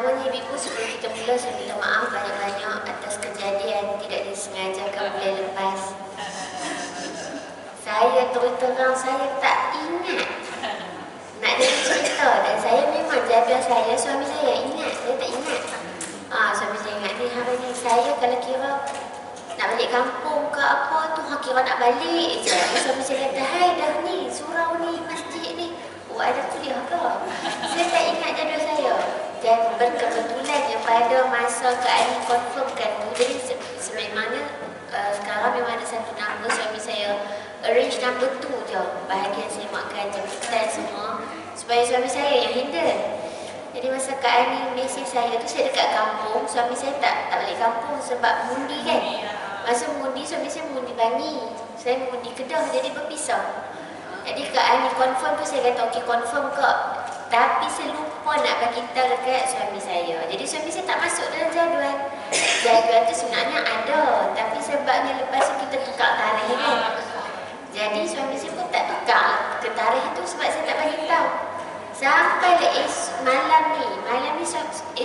Pertamanya ibu sebelum kita mula, saya minta maaf banyak-banyak atas kejadian tidak disengajakan bulan lepas. Saya terus terang saya tak ingat nak jadi cerita, dan saya memang jaga saya, suami saya ingat, saya tak ingat. Suami saya ingat ni hari ni saya kalau kira nak balik kampung ke apa tu, kira nak balik je. Suami saya kata, hai dah ni surau ni, masjid ni, ada kuliah ke? Saya tak ingat jadual saya. Dan berkebetulan yang pada masa Kak Ani confirmkan tu, jadi sebenarnya sekarang memang ada satu nama, suami saya arrange number tu je, bahagian saya makan, jemputan semua, supaya suami saya yang handle. Jadi masa Kak Ani mesej saya tu, saya dekat kampung, suami saya tak balik kampung sebab mundi kan. Masa mundi, suami saya mundi Bangi, saya mundi Kedah, jadi berpisah. Jadi Kak Ani confirm tu, saya kata okey confirm ke, tapi saya lupa nak bagi tahu dekat suami saya. Jadi suami saya tak masuk dalam jadual. Jadual tu sebenarnya ada, tapi sebabnya lepas tu kita tukar tarikh kan. Jadi suami saya pun tak tukar ke tarikh tu sebab saya tak bagi tahu. Sampai malam ni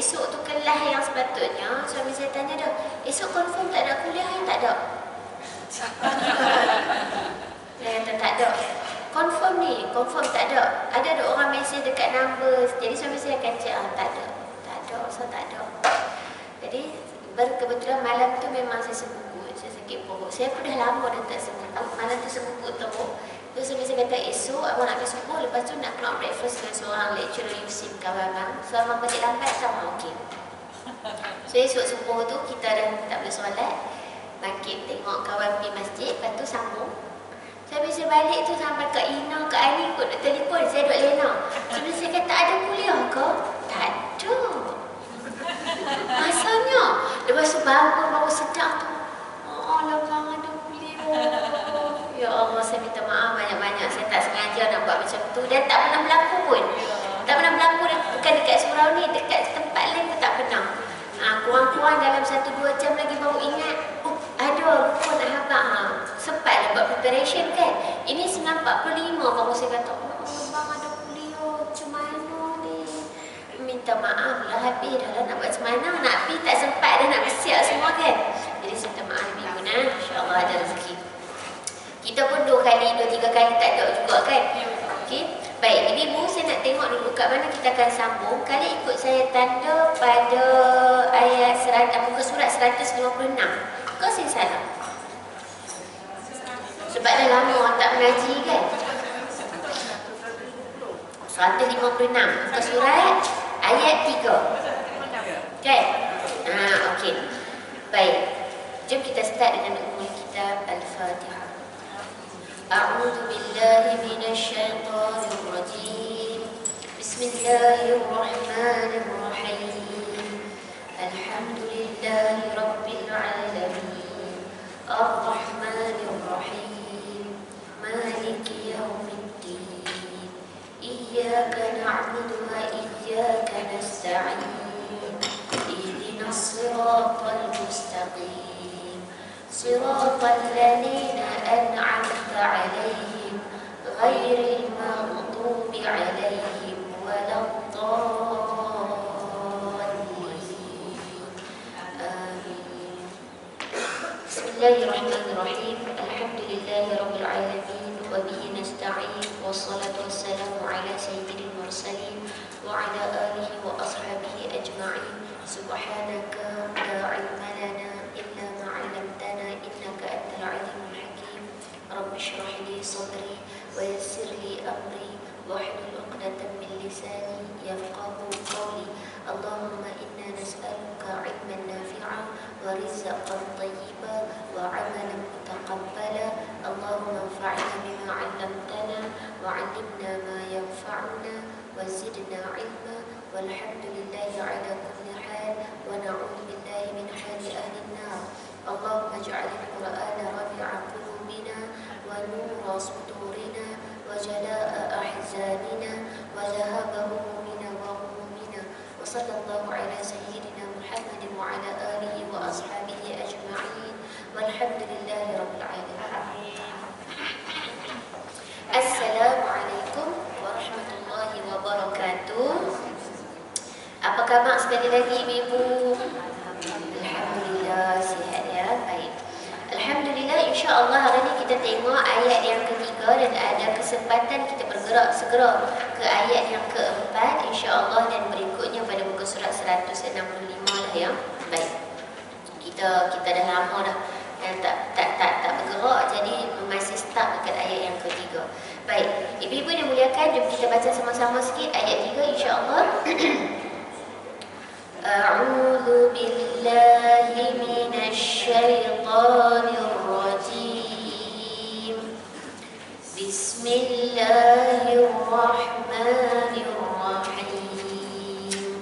esok tu kelas yang sepatutnya, suami saya tanya dah, esok confirm tak ada kuliah yang tak ada? Saya kata tak ada. Confirm ni, confirm tak ada. Ada orang mesej dekat number. Jadi suami saya akan cek, tak ada. Tak ada, saya tak ada. Jadi berkebetulan malam tu memang saya sebut, saya sakit perut. Saya pun dah lama dah tak sebut. Malam tu sebut teruk. Terus suami saya kata, esok abang nak pergi subuh, lepas tu nak keluar breakfast dengan seorang lecturer USIM kawan abang. So abang balik lambat sama okey. So esok subuh tu kita dah tak boleh solat, bangkit tengok kawan pergi masjid, lepas tu sambung. Saya bisa balik tu sampai Kak Ina, Kak Ani kot nak telefon, saya duduk lena. Sebelum saya kata, ada kuliah ke? Tak ada. Masanya, lepas tu baru sedap tu. Bang ada kuliah. Ya Allah, saya minta maaf banyak-banyak. Saya tak sengaja nak buat macam tu dan tak pernah berlaku pun. Tak pernah berlaku, bukan dekat surau ni, dekat tempat lain pun tak pernah. Kurang-kurang dalam 1-2 jam lagi baru ingat, ada lupa nak habaq. Sempat lah buat preparation kan. Ini 9.45 baru saya kata, bang ada kuliah, macam mana ni? Minta maaf lah, habis dah lah nak buat macam mana. Nak pergi tak sempat dah, nak bersiap semua kan. Jadi saya minta maaf lebih guna, insyaAllah ada rezeki. Kita pun 2-3 kali tak ada juga kan. Okey. Baik, ibu saya nak tengok dulu kat mana kita akan sambung. Kali ikut saya tanda pada ayat muka surat 156. Kau saya salah? Sebab dah lama tak mengaji kan. 156 muka surat ayat 3 kan? Okey. Baik, jom kita start dengan ummul kitab Al-Fatihah. A'udzu billahi minasy syaithanir rajim. Bismillahirrahmanirrahim. Alhamdulillahi rabbil alamin. Ar-Rahmanir Rahim. Maliki yaumiddin. Iyyaka na'budu wa iyyaka nasta'in. Ihdinas siratal mustaqim. Siratal ladzina an'amta 'alaihim ghairil maghdubi 'alaihim waladdallin. Amin. Bismillahirrahmanirrahim. Alhamdulillahi rabbil alamin wa bihi nasta'in wassalatu wassalamu ala sayyidil mursalin wa ala alihi wa ashabihi ajma'in. Subhanaka la 'ilma lana illa ma 'allamtana innaka antal 'alimul hakim. Rabbi shrah li sadri wa yassir li amri wahlul 'uqdatam min lisani yafqahu qawli. Allahumma inna nas'aluka 'ilman nafi'a wa rizqan thayyiban wa 'amalan mutaqabbala. Allahumma anfa'na bima 'allamtana wa 'allimna ma yanfa'una wa zidna 'ilma. Walhamdulillahi 'ala kulli hal wa na'udzu billahi min hali ahli an-nar. Allahumma ij'alil Qur'ana rabi'a qulubina wa nura sudurina wa jalaa'a ahzanina wa dhahaba humumina wa humumina. Wa sallallahu ala sayyidina Muhammadin wa ala alihi wa ashabihi ajma'in. Walhamdulillahi rabbil alamin. Assalamualaikum warahmatullahi wabarakatuh. Apa khabar sekalian? sekali lagi ibu-ibu? Alhamdulillah sihat ya. Baik. Alhamdulillah, insya-Allah hari ini kita tengok ayat yang ketiga dan ada kesempatan kita bergerak segera ke ayat yang keempat insya-Allah dan berikutnya pada muka surat 165 lah ya. Baik. Kita dah lama dah yang tak bergerak, jadi masih start dekat ayat yang ketiga. Baik, ibu-ibu yang muliakan, jom kita baca sama-sama sikit ayat 3 insya-Allah. A'udzu billahi minasy syaithanir rajim. Bismillahirrahmanirrahim.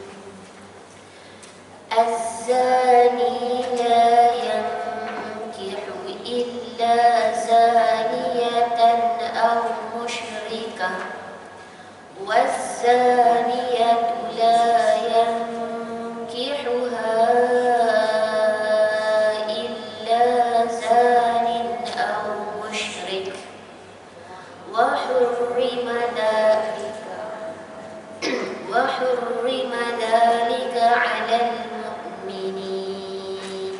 Az-zani la yankihu illa zaniyatan aw musyrikah waz-zaniyatu la yankihuha illa zanin aw musyrik wa hurrima dhalika 'alal mu'minin.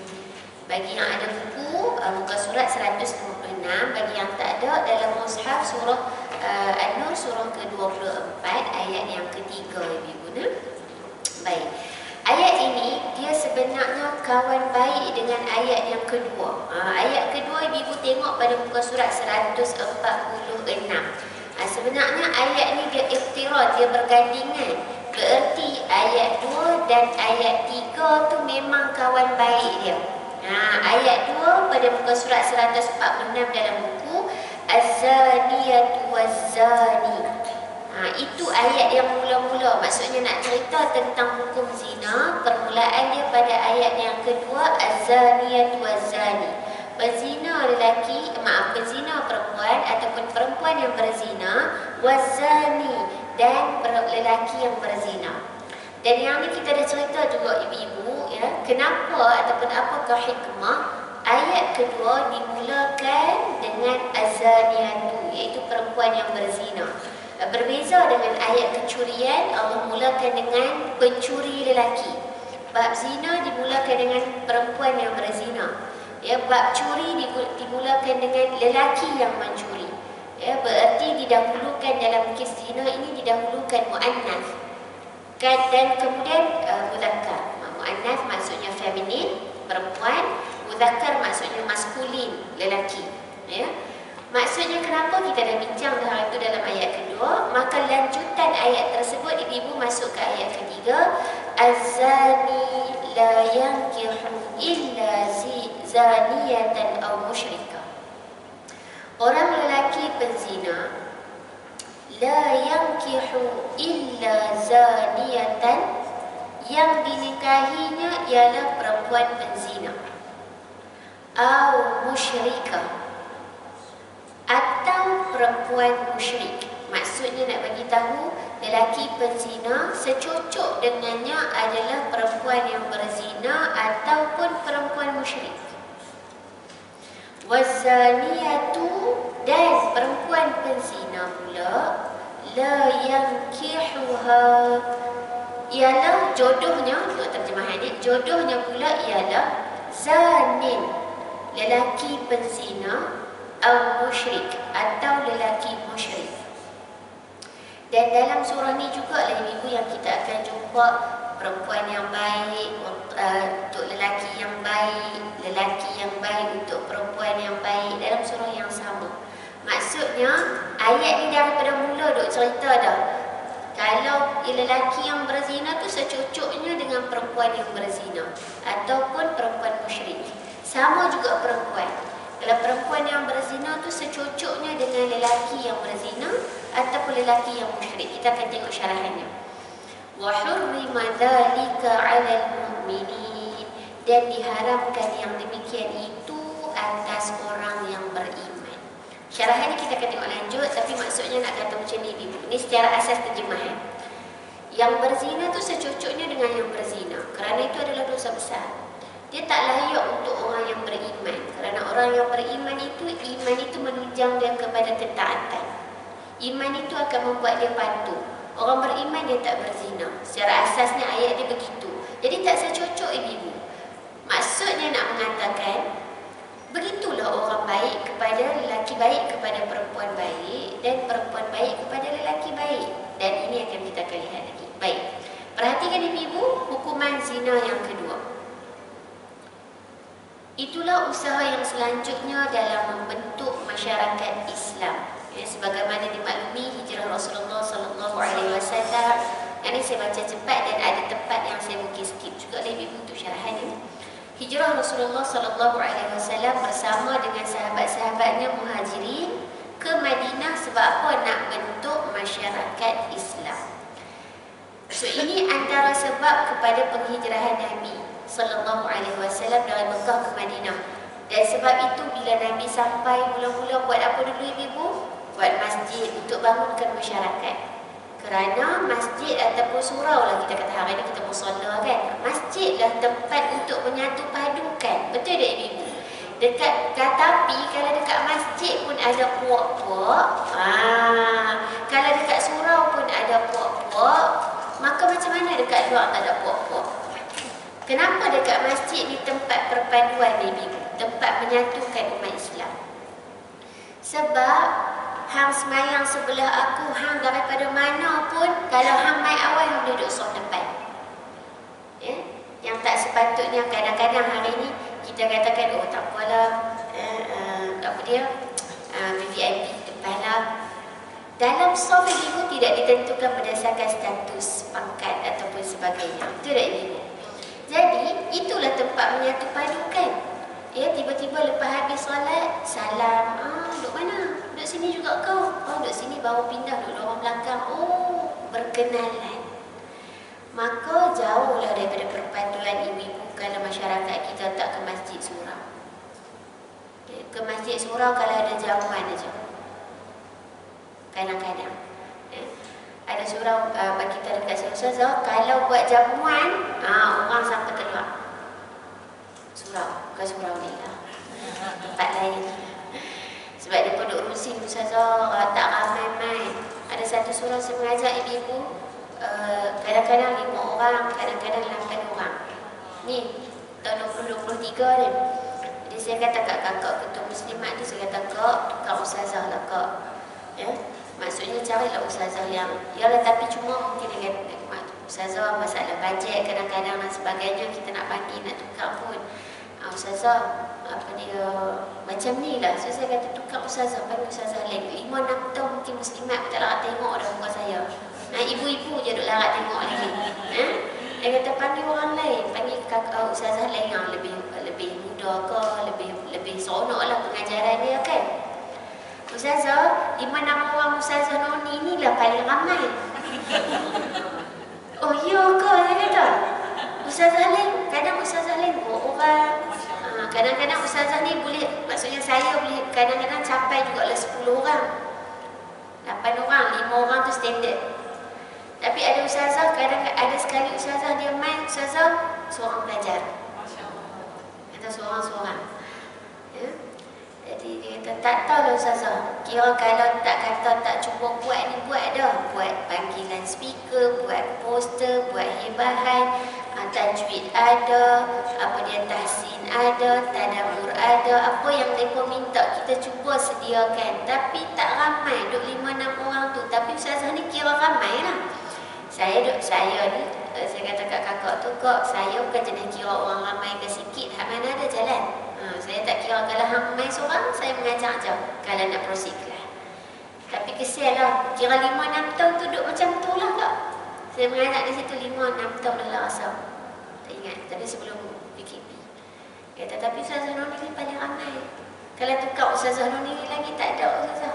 Bagi yang ada buku muka surat 126, bagi yang tak ada dalam mushaf surah An-Nur surah ke-24 ayat yang ketiga ibu-ibu. Baik. Ayat ini dia sebenarnya kawan baik dengan ayat yang kedua. Ayat kedua ibu-ibu tengok pada muka surat 146. Sebenarnya ayat ni dia iftirad, dia bergandingan. Bererti ayat 2 dan ayat 3 tu memang kawan baik dia. Ayat 2 pada muka surat 146 dalam buku Az-zaniyatu waz-zani. Itu ayat yang mula-mula, maksudnya nak cerita tentang hukum zina. Permulaan dia pada ayat yang kedua, Az-zaniyatu waz-zani. Berzina lelaki, berzina perempuan ataupun perempuan yang berzina, waz-zani, dan lelaki yang berzina. Dan yang ni kita dah cerita juga ibu-ibu ya, kenapa ataupun apakah hikmah ayat kedua dimulakan dengan az-zaniyatu, iaitu perempuan yang berzina. Berbeza dengan ayat kecurian, Allah mulakan dengan pencuri lelaki. Bab zina dimulakan dengan perempuan yang berzina. Ya, bab curi dimulakan dengan lelaki yang mencuri. Ya, berarti didahulukan dalam kes zina ini didahulukan muannas. Dan kemudian muzakkar. Muannas maksudnya feminin, perempuan, muzakkar maksudnya maskulin, lelaki. Ya. Maksudnya kenapa kita dah bincang dah itu dalam ayat kedua, maka lanjutan ayat tersebut ibu-ibu masuk ke ayat ketiga, az-zani la yankihu illa zaniyatan aw musyrikah. Orang lelaki penzina la yankihu illa zaniyatan, yang dinikahinya ialah perempuan penzina, aw musyrikah, atau perempuan musyrik. Maksudnya nak bagi tahu lelaki penzina secocok dengannya adalah perempuan yang berzina ataupun perempuan musyrik. Wazaniyatu, dan perempuan penzina pula, la yankihuha, ialah jodohnya, untuk terjemahannya, jodohnya pula ialah zanin, lelaki penzina, atau musyrik, atau lelaki musyrik. Dan dalam surah ni juga lah ibu yang kita akan jumpa perempuan yang baik untuk lelaki yang baik, lelaki yang baik untuk perempuan yang baik, dalam surah yang sama. Maksudnya ayat ni daripada mula duk cerita dah, kalau lelaki yang berzina tu secocoknya dengan perempuan yang berzina ataupun perempuan musyrik. Sama juga perempuan, kalau perempuan yang berzina tu secocoknya dengan lelaki yang berzina ataupun lelaki yang musyrik. Kita akan tengok syarahannya. Wa hurrima dhalika 'alal mu'minin, dan diharamkan yang demikian itu atas orang yang beriman. Syarahannya kita akan tengok lanjut, tapi maksudnya nak kata macam ni ibu. Ini secara asas terjemahan. Yang berzina tu secocoknya dengan yang berzina, kerana itu adalah dosa besar. Dia tak layak untuk orang yang beriman, kerana orang yang beriman itu, iman itu menunjang dia kepada ketaatan. Iman itu akan membuat dia patuh. Orang beriman dia tak berzina. Secara asasnya ayat dia begitu. Jadi tak secocok ibu-ibu. Maksudnya nak mengatakan, begitulah orang baik kepada lelaki baik kepada perempuan baik, dan perempuan baik kepada lelaki baik. Dan ini akan kita akan lihat lagi. Baik, perhatikan ibu-ibu hukuman zina yang kedua. Itulah usaha yang selanjutnya dalam membentuk masyarakat Islam. Sebagaimana dimaklumi hijrah Rasulullah SAW. Ini saya baca cepat dan ada tempat yang saya mungkin skip juga ibu untuk syarahan ini. Hijrah Rasulullah SAW bersama dengan sahabat-sahabatnya Muhajirin ke Madinah sebab apa? Nak bentuk masyarakat Islam. So ini antara sebab kepada penghijrahan Nabi SAW dari Mekah ke Madinah. Dan sebab itu bila Nabi sampai mula-mula buat apa dulu ibu-ibu? Buat masjid untuk bangunkan masyarakat. Kerana masjid ataupun surau lah kita kata hari ni kita musola kan. Masjid lah tempat untuk menyatu padukan. Betul tak ibu-ibu? Dekat tetapi kalau dekat masjid pun ada puak-puak. Kalau dekat surau pun ada puak-puak. Maka macam mana dekat luar tak ada puak-puak? Kenapa dekat masjid ni tempat perpaduan ibu-ibu? Tempat menyatukan umat Islam. Sebab hang semayang sebelah aku, hang daripada mana pun, kalau hang mai awal, hang duduk sof depan. Yang tak sepatutnya kadang-kadang hari ni kita katakan, oh tak apalah, apa dia, VVIP depan lah. Dalam sof ibu tidak ditentukan berdasarkan status, pangkat ataupun sebagainya. Betul tak ibu? Jadi itulah tempat menyatu padukan. Tiba-tiba lepas habis solat, salam. Duduk mana? Duduk sini juga kau? Duduk sini baru pindah duduk orang belakang. Berkenalan. Maka jauhlah daripada perpaduan ibu-ibu kalau masyarakat kita tak ke masjid surau. Ke masjid surau kalau ada jamuan aja. Kadang-kadang. Ada surau bagi kita dekat surau. Kalau buat jamuan, orang sampai keluar. Surau, bukan surau ni lah. Tempat lain. Sebab dia penduduk Rusin, Ustazah, tak ramai main. Ada satu surau saya mengajak ibu-ibu, kadang-kadang 5 orang, kadang-kadang 8 orang. Ni, tahun 2023 ni. Jadi saya kata kat kakak ketua muslimat tu, saya kata, kak, tukar Ustazah lah kak. Maksudnya carilah Ustazah yang, yalah tapi cuma mungkin dengan Ustazah masalah bajet kadang-kadang dan sebagainya, kita nak panggil, nak tukar pun. Ustazah, apa dia, macam ni lah. So saya kata tukar Ustazah, panggil Ustazah lain. 5-6 tahun mungkin muslimat pun tak larat tengok dah muka saya. Ibu-ibu je duk larat tengok lagi. Dia kata panggil orang lain, panggil kakak Ustazah lain yang lebih muda ke, lebih seronok lah pengajaran dia kan. Ustazah, 5-6 orang Ustazah Noni ni lah paling ramai. Oh iya ke? Saya kata Ustazah lain, kadang Ustazah lain 2 orang. Kadang-kadang Ustazah ni boleh, maksudnya saya boleh kadang-kadang capai juga lah 10 orang, 8 orang, 5 orang tu standard. Tapi ada Ustazah, kadang ada sekali Ustazah dia main, Ustazah seorang pelajar. Kata seorang-seorang. Jadi dia kata, tak tahu lah Ustazah. Kira kalau tak kata tak cuba buat ni, buat dah. Buat panggilan speaker, buat poster, buat hebahan, tajwid ada, apa dia tahsin ada, tadabbur ada, apa yang mereka minta kita cuba sediakan. Tapi tak ramai, duk 5-6 orang tu. Tapi Ustazah ni kira ramai lah. Saya ni, saya kata kat kakak tu, kak, saya bukan jenis kira orang ramai ke sikit, hak mana ada jalan. Saya tak kira kalau hang main seorang, saya mengajar je kalau nak proceed lah. Tapi kesian lah, kira 5-6 tahun tu duduk macam tu lah kak. Saya mengajar di situ 5-6 tahun dah rasa. Tak ingat, tapi sebelum PKP. Kata, tapi Ustazah Noni ni paling ramai. Kalau tukar Ustazah Noni ni lagi tak ada Ustazah.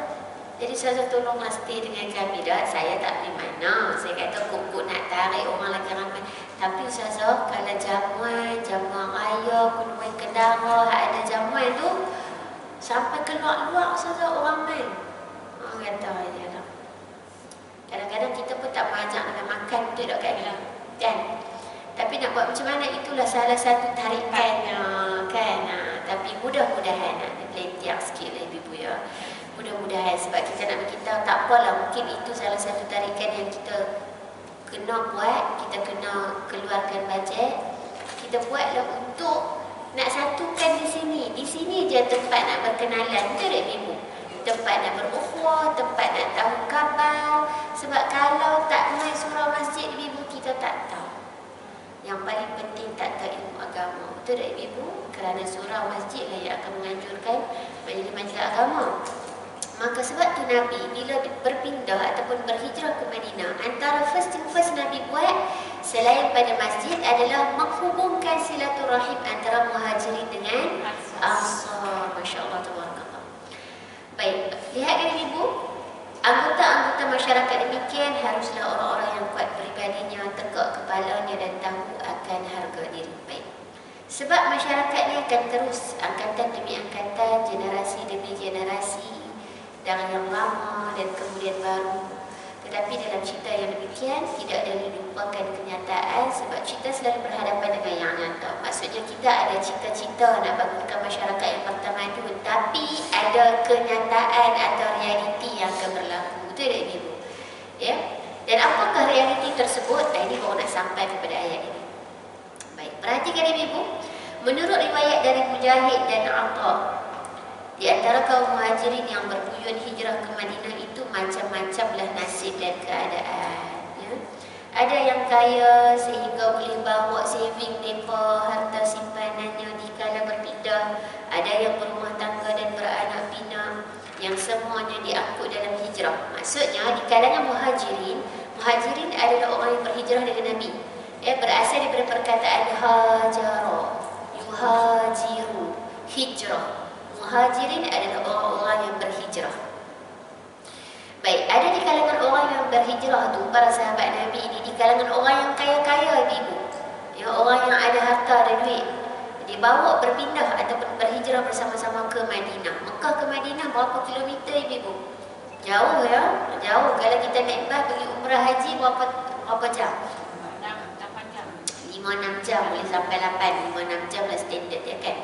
Jadi Ustazah tolonglah stay dengan kami dah. Saya tak pergi mana. Saya kata kok nak tarik orang lagi ramai. Tapi Ustazah kalau jamuan raya, penuai kendara, ada jamuan tu sampai keluar-luar Ustazah orang main. Orang kata je lah. Kadang-kadang kita pun tak mengajak dengan makan betul tak kan? Tapi nak buat macam mana, itulah salah satu tarikannya kan. Tapi mudah-mudahan letiak sikit lah ibu-ibu ya. Mudah-mudahan sebab kita nak beritahu tak apalah, mungkin itu salah satu tarikan yang kita kena buat, kita kena keluarkan bajet. Kita buatlah untuk nak satukan di sini. Di sini je tempat nak berkenalan, betul tak ibu? Tempat nak berukhuwah, tempat nak tahu khabar. Sebab kalau tak main surau masjid ibu, kita tak tahu. Yang paling penting tak tahu ilmu agama, betul tak ibu? Kerana surau masjid lah yang akan menganjurkan majlis-majlis agama. Maka sebab tu Nabi bila berpindah ataupun berhijrah ke Madinah, antara first Nabi buat selain pada masjid adalah menghubungkan silaturahim antara muhajirin dengan Ansar. Masya Allah, tabarakallah. Baik, lihatkan ibu, anggota-anggota masyarakat demikian haruslah orang-orang yang kuat peribadinya, tegak kepalanya dan tahu akan harga diri. Baik. Sebab masyarakat ni akan terus angkatan demi angkatan, generasi demi generasi, dan yang lama dan kemudian baru. Tetapi dalam cerita yang demikian tidak ada dilupakan kenyataan, sebab kita selalu berhadapan dengan yang nyata. Maksudnya kita ada cita-cita nak bangunkan masyarakat yang bertamadun, tapi ada kenyataan atau realiti yang akan berlaku. Betul tak ibu? Ya? Dan apakah realiti tersebut? Ini baru nak sampai kepada ayat ini. Baik, perhatikan ibu. Menurut riwayat dari Mujahid dan Atha, di antara kaum muhajirin yang berbuyun hijrah ke Madinah itu macam-macamlah nasib dan keadaan. Ya? Ada yang kaya sehingga boleh bawa saving mereka, harta simpanannya di kala berpindah. Ada yang berumah tangga dan beranak pinak, yang semuanya diangkut dalam hijrah. Maksudnya di kalangan muhajirin adalah orang yang berhijrah dengan Nabi. Berasal daripada perkataan hajara, yuhajiru, hijrah. Muhajirin adalah orang-orang yang berhijrah. Baik, ada di kalangan orang yang berhijrah tu, para sahabat Nabi ini, di kalangan orang yang kaya-kaya ibu, ya, orang yang ada harta dan duit, dibawa berpindah ataupun berhijrah bersama-sama ke Madinah. Mekah ke Madinah berapa kilometer ibu? Jauh ya, jauh. Kalau kita naik bas pergi umrah haji berapa jam? 5-6 jam, boleh sampai 8, 5-6 jam lah standard dia kan.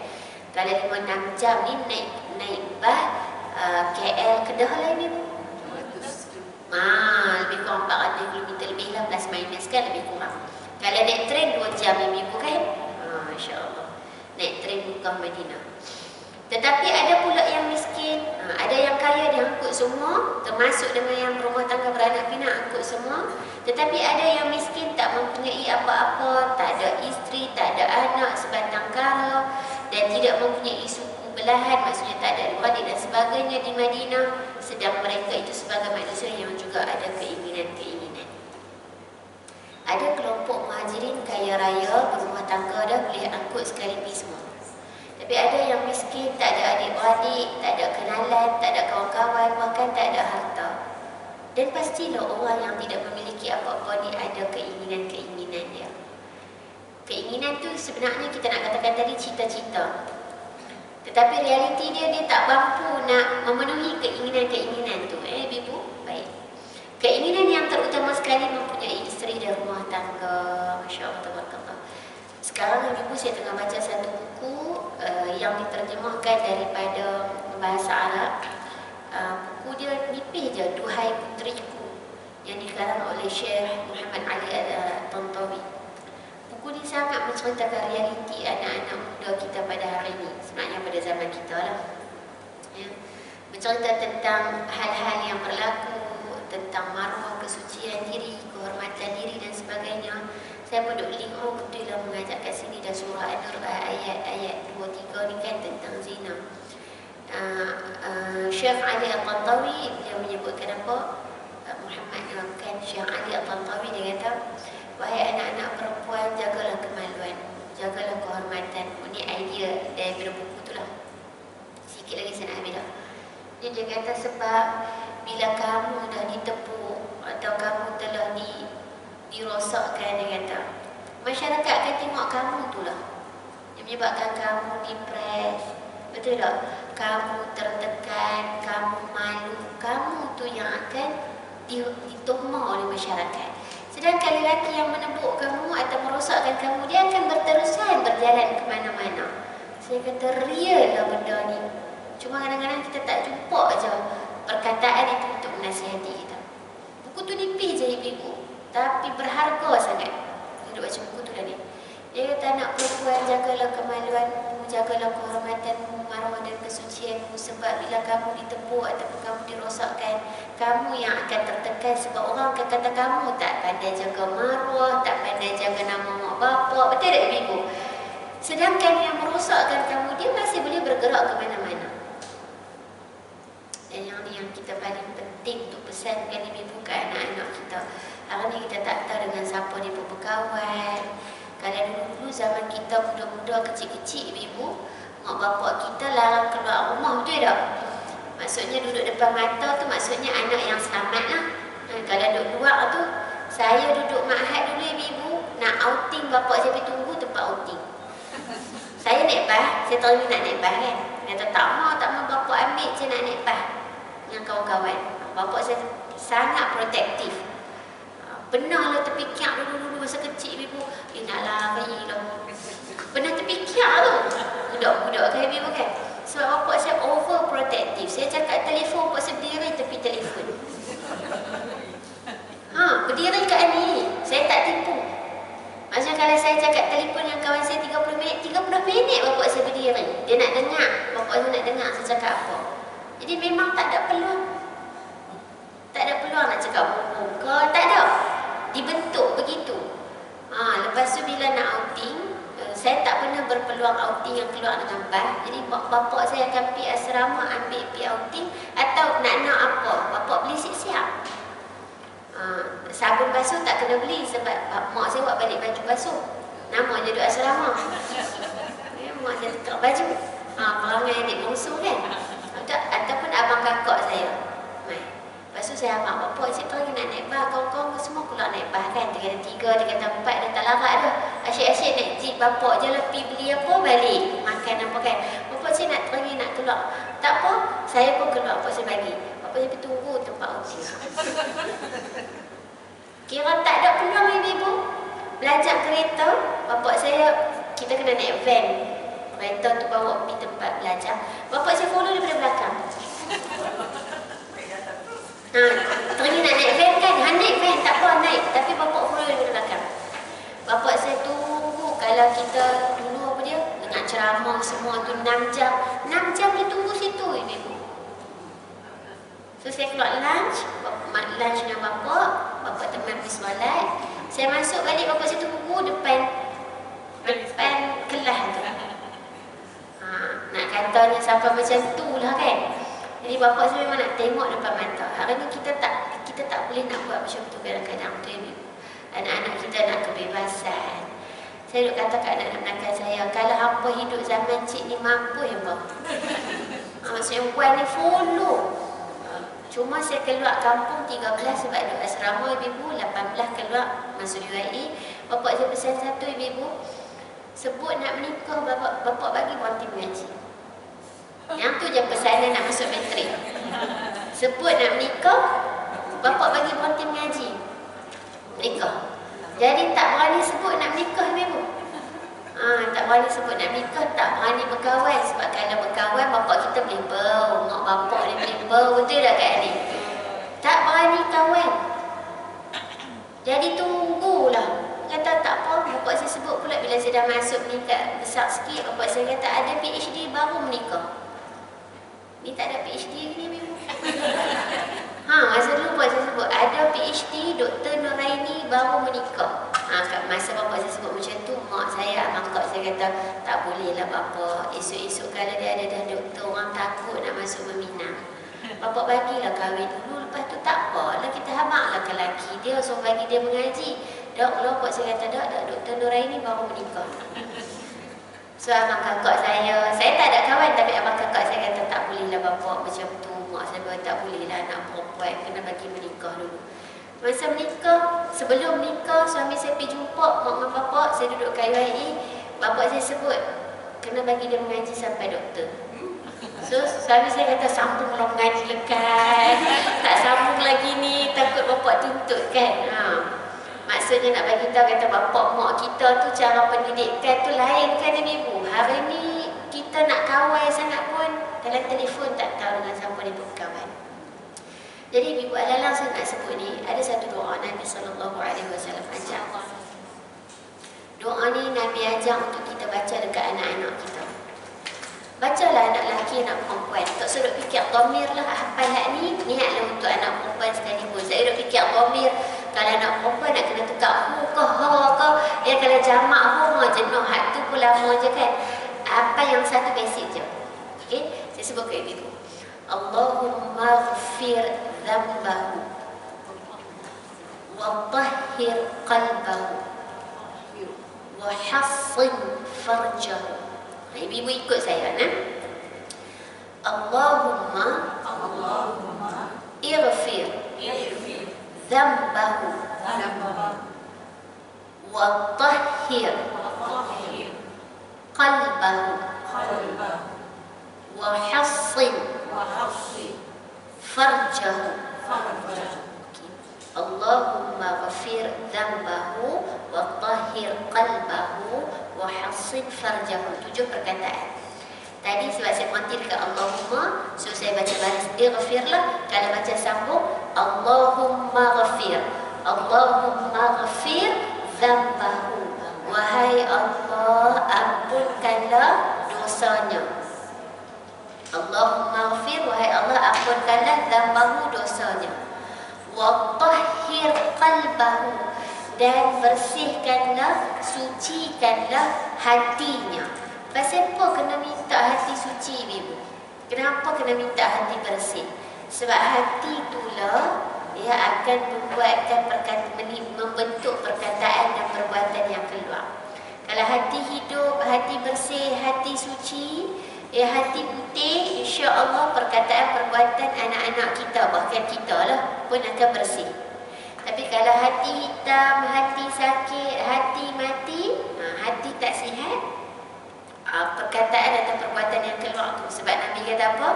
Kalau 5-6 jam ni naik bas KL Kedah lah ibu. Lebih kurang 400 km lebih lah, plus minus kan, lebih kurang. Kalau naik train 2 jam ibu kan. Masya Allah. Naik train Mekah Madinah. Tetapi ada pula yang miskin, ada yang kaya diangkut semua, termasuk dengan yang berumah tangga beranak pinak angkut semua. Tetapi ada yang miskin, tak mempunyai apa-apa, tak ada isteri, tak ada anak, sebatang kara, dan tidak mempunyai suku belahan, maksudnya tak ada adik dan sebagainya di Madinah. Sedang mereka itu sebagai manusia yang juga ada keinginan-keinginan. Ada kelompok muhajirin kaya raya, berumah tangga dah, boleh angkut sekali pergi semua. Tapi ada yang miskin, tak ada adik-beradik, tak ada kenalan, tak ada kawan-kawan, bahkan tak ada harta. Dan pastilah orang yang tidak memiliki apa-apa ni ada keinginan-keinginan dia. Keinginan tu sebenarnya kita nak katakan tadi cita-cita. Tetapi realiti dia tak mampu nak memenuhi keinginan-keinginan tu. Ibu? Baik. Keinginan yang terutama sekali mempunyai isteri dan rumah tangga. Masya Allah, tabarakallah. Sekarang ibu, saya tengah baca satu buku yang diterjemahkan daripada bahasa Arab. Buku dia nipis je, Duhai Putriku, yang dikarang oleh Syekh Muhammad Ali Al-Tantawi. Buku ni sangat menceritakan realiti anak-anak muda kita pada hari ini, sebenarnya pada zaman kita lah. Ya. Mencerita tentang hal-hal yang berlaku, tentang maruah kesucian diri, kehormatan diri dan sebagainya. Saya pun duk link, betul lah mengajak kat sini dah surah An-Nur ayat 2-3 ni kan tentang zina. Syekh Ali Al-Tantawi dia menyebutkan apa? Syekh Ali Al-Tantawi dia kata, wahai anak-anak perempuan, jagalah kemaluan, jagalah kehormatan. Ini idea daripada buku tu lah. Sikit lagi saya nak ambil dah. Dia kata sebab bila kamu dah ditepuk atau kamu telah dirosakkan, dia kata masyarakat akan tengok kamu tu lah yang menyebabkan kamu depres. Betul tak? Kamu tertekan, kamu malu, kamu tu yang akan dituhmah oleh masyarakat. Sedangkan lelaki yang menepuk kamu atau merosakkan kamu, dia akan berterusan berjalan ke mana-mana. Saya kata real lah benda ni. Cuma kadang-kadang kita tak jumpa aja perkataan itu untuk menasihati kita. Buku tu nipis je ibu, tapi berharga sangat. Duduk baca buku tu tadi. Dia kata anak perempuan, jagalah kemaluanmu, jagalah kehormatanmu, maruah dan kesucianmu, sebab bila kamu ditepuk ataupun kamu dirosakkan, kamu yang akan tertekan sebab orang akan kata kamu tak pandai jaga maruah, tak pandai jaga nama mak bapak. Betul tak ibu? Sedangkan yang merosakkan kamu, dia masih boleh bergerak ke mana-mana. Dan yang ni yang kita paling penting untuk pesankan ibu ke anak-anak kita. Hari ni kita tak tahu dengan siapa dia berkawan. Kalau dulu-dulu zaman kita muda-muda kecil-kecil ibu, mak bapak kita larang keluar rumah, betul tak? Maksudnya duduk depan mata tu maksudnya anak yang selamat lah. Kalau duduk luar tu, saya duduk ma'had dulu ibu, nak outing bapak saya pergi tunggu tempat outing. Saya naik bas, saya terima nak naik bas kan. Dia kata tak mau bapak ambil, saya nak naik bas dengan kawan-kawan. Bapak saya sangat protektif. Pernah lah terfikir dulu-dulu masa kecil ibu, nak lari lah. Pernah terfikir tu. Budak-budak kan ibu kan. Sebab bapak saya overprotective. Saya cakap telefon, bapak saya berdiri tepi telefon. Berdiri kat ni. Saya tak tipu. Maksudnya kalau saya cakap telefon dengan kawan saya 30 minit, 30 minit bapak saya berdiri. Dia nak dengar. Bapak saya nak dengar saya cakap apa. Jadi memang tak ada peluang. Tak ada peluang nak cakap muka. Tak ada. Dibentuk begitu. Lepas tu bila nak outing, saya tak pernah berpeluang outing yang keluar dengan bas. Jadi bapak saya akan pergi asrama ambil pergi outing. Atau nak apa, bapak beli siap-siap. Sabun basuh tak kena beli sebab mak saya buat balik baju basuh. Nama je duduk asrama. Mak saya tukar baju. Perangai adik bongsu kan. Ataupun abang kakak saya. Lepas tu saya abang bapak cik lagi nak naik bas. Kawan-kawan semua keluar naik bas kan. Dia kata 3, dia kata 4, dia tak larat dah. Asyik-asyik naik jeep bapak je lah pergi beli apa balik. Makan apa kan. Bapak cik nak lagi nak keluar. Tak apa, saya pun keluar. Bapak saya bagi. Bapak saya pergi tunggu tempat uji. Kira tak ada peluang ibu-ibu. Belajar kereta. Bapak saya, kita kena naik van. Kereta tu bawa pergi tempat belajar. Bapak saya follow daripada belakang. Teringin nak naik van kan? Naik van, tak apa naik. Tapi bapak follow daripada belakang. Bapak saya tunggu. Kalau kita dulu apa dia, dengan ceramah semua tu 6 jam. 6 jam dia tunggu situ ibu. So saya keluar lunch dengan bapak teman pergi solat. Saya masuk balik, bapak saya tunggu depan kelas tu. Nak katanya sampai macam tu lah kan. Jadi bapak saya memang nak tengok depan mata. Hari ni kita tak boleh nak buat macam tu kadang-kadang tu ibu. Anak-anak kita nak kebebasan. Saya duk kata kat anak-anak saya, kalau hampa hidup zaman cik ni mampu hampa. Maksudnya puan ni follow. Cuma saya keluar kampung 13 sebab duduk asrama ibu-ibu, 18 keluar masuk UAE. Bapak saya pesan satu ibu-ibu, sebut nak menikah bapak bagi berhenti mengaji. Yang tu je pesanan nak masuk matrik. Sebut nak menikah, bapak bagi berhenti mengaji. Menikah. Jadi tak berani sebut nak menikah ibu-ibu. Tak berani sebut nak menikah, tak berani berkawan. Sebab kalau berkawan, bapak kita boleh bau, mak bapak dia boleh bau. Betul tak Kak Ali? Tak berani kawan. Jadi tunggulah. Kata tak apa, bapak saya sebut pula bila saya dah masuk meningkat besar sikit, bapak saya kata ada PhD baru menikah. Ni tak ada PhD ni ibu. Masa dulu bapak saya sebut ada PhD Dr. Nuraini baru menikah. Masa bapak saya sebut macam tu, mak saya, abang saya kata tak boleh lah bapak. Esok-esok kalau dia ada dah doktor, orang takut nak masuk meminang. Bapak bagilah kahwin dulu, lepas tu tak apa lah, kita hamaklah ke lelaki dia, suruh bagi dia mengaji. Dok, bapak saya kata dak, Dr. Nuraini baru menikah. So abang kakak saya tak ada kawan, tapi abang kakak saya kata tak boleh lah bapak macam tu. Mak saya kata tak boleh lah anak perempuan, kena bagi menikah dulu. Masa menikah, sebelum menikah, suami saya pergi jumpa mak dan bapak, saya duduk kat UAE. Bapak saya sebut, kena bagi dia mengaji sampai doktor. So, suami saya kata, sambunglah mengaji lekat. Tak sambung lagi ni, takut bapak tuntut kan. Maksudnya nak bagi tahu kata bapak mak kita tu cara pendidikan tu lain kan ibu. Hari ni kita nak kawan sangat pun dalam telefon tak tahu dengan siapa dia berkawan. Jadi ibu alalang saya nak sebut ni, ada satu doa Nabi SAW ajar. Doa ni Nabi ajar untuk kita baca dekat anak-anak kita. Bacalah anak lelaki, anak perempuan. Tak suruh fikir dhamir lah, hafal hak ni, niatlah untuk anak perempuan sekalipun. Saya duduk fikir dhamir, kalau anak perempuan nak kena tukar hu ke ha ke, kalau jamak hu jenuh, hak tu pun lama je kan. Apa yang satu basic je. Okey, saya sebut ke ibu. Allahumma ghfir dhanbahu wa tahhir qalbahu wa hassin farjahu. Ibu ikut saya, nah. Allahumma ighfir dhanbahu wa tahhir qalbahu wa hassin farjahu. Allahumma ghafir dhanbahu wa tahhir qalbahu wa hassin farjahu. 7 perkataan. Tadi sebab saya berhenti dekat Allahumma, so saya baca baris ighfirlah. Kalau baca sambung, Allahumma ghafir, Allahumma ghafir dhanbahu. Wahai Allah, ampunkanlah dosanya. Allahumma ghafir, wahai Allah, ampunkanlah dhanbahu, dosanya. Wa tahhir qalbahu, dan bersihkanlah, sucikanlah hatinya. Pasal apa kena minta hati suci, ibu? Kenapa kena minta hati bersih? Sebab hati itulah dia akan membentuk perkataan dan perbuatan yang keluar. Kalau hati hidup, hati bersih, hati suci, hati putih, insya-Allah perkataan perbuatan anak-anak kita, bahkan kita lah pun akan bersih. Tapi kalau hati hitam, hati sakit, hati mati, hati tak sihat, perkataan atau perbuatan yang keluar tu. Sebab Nabi kata apa?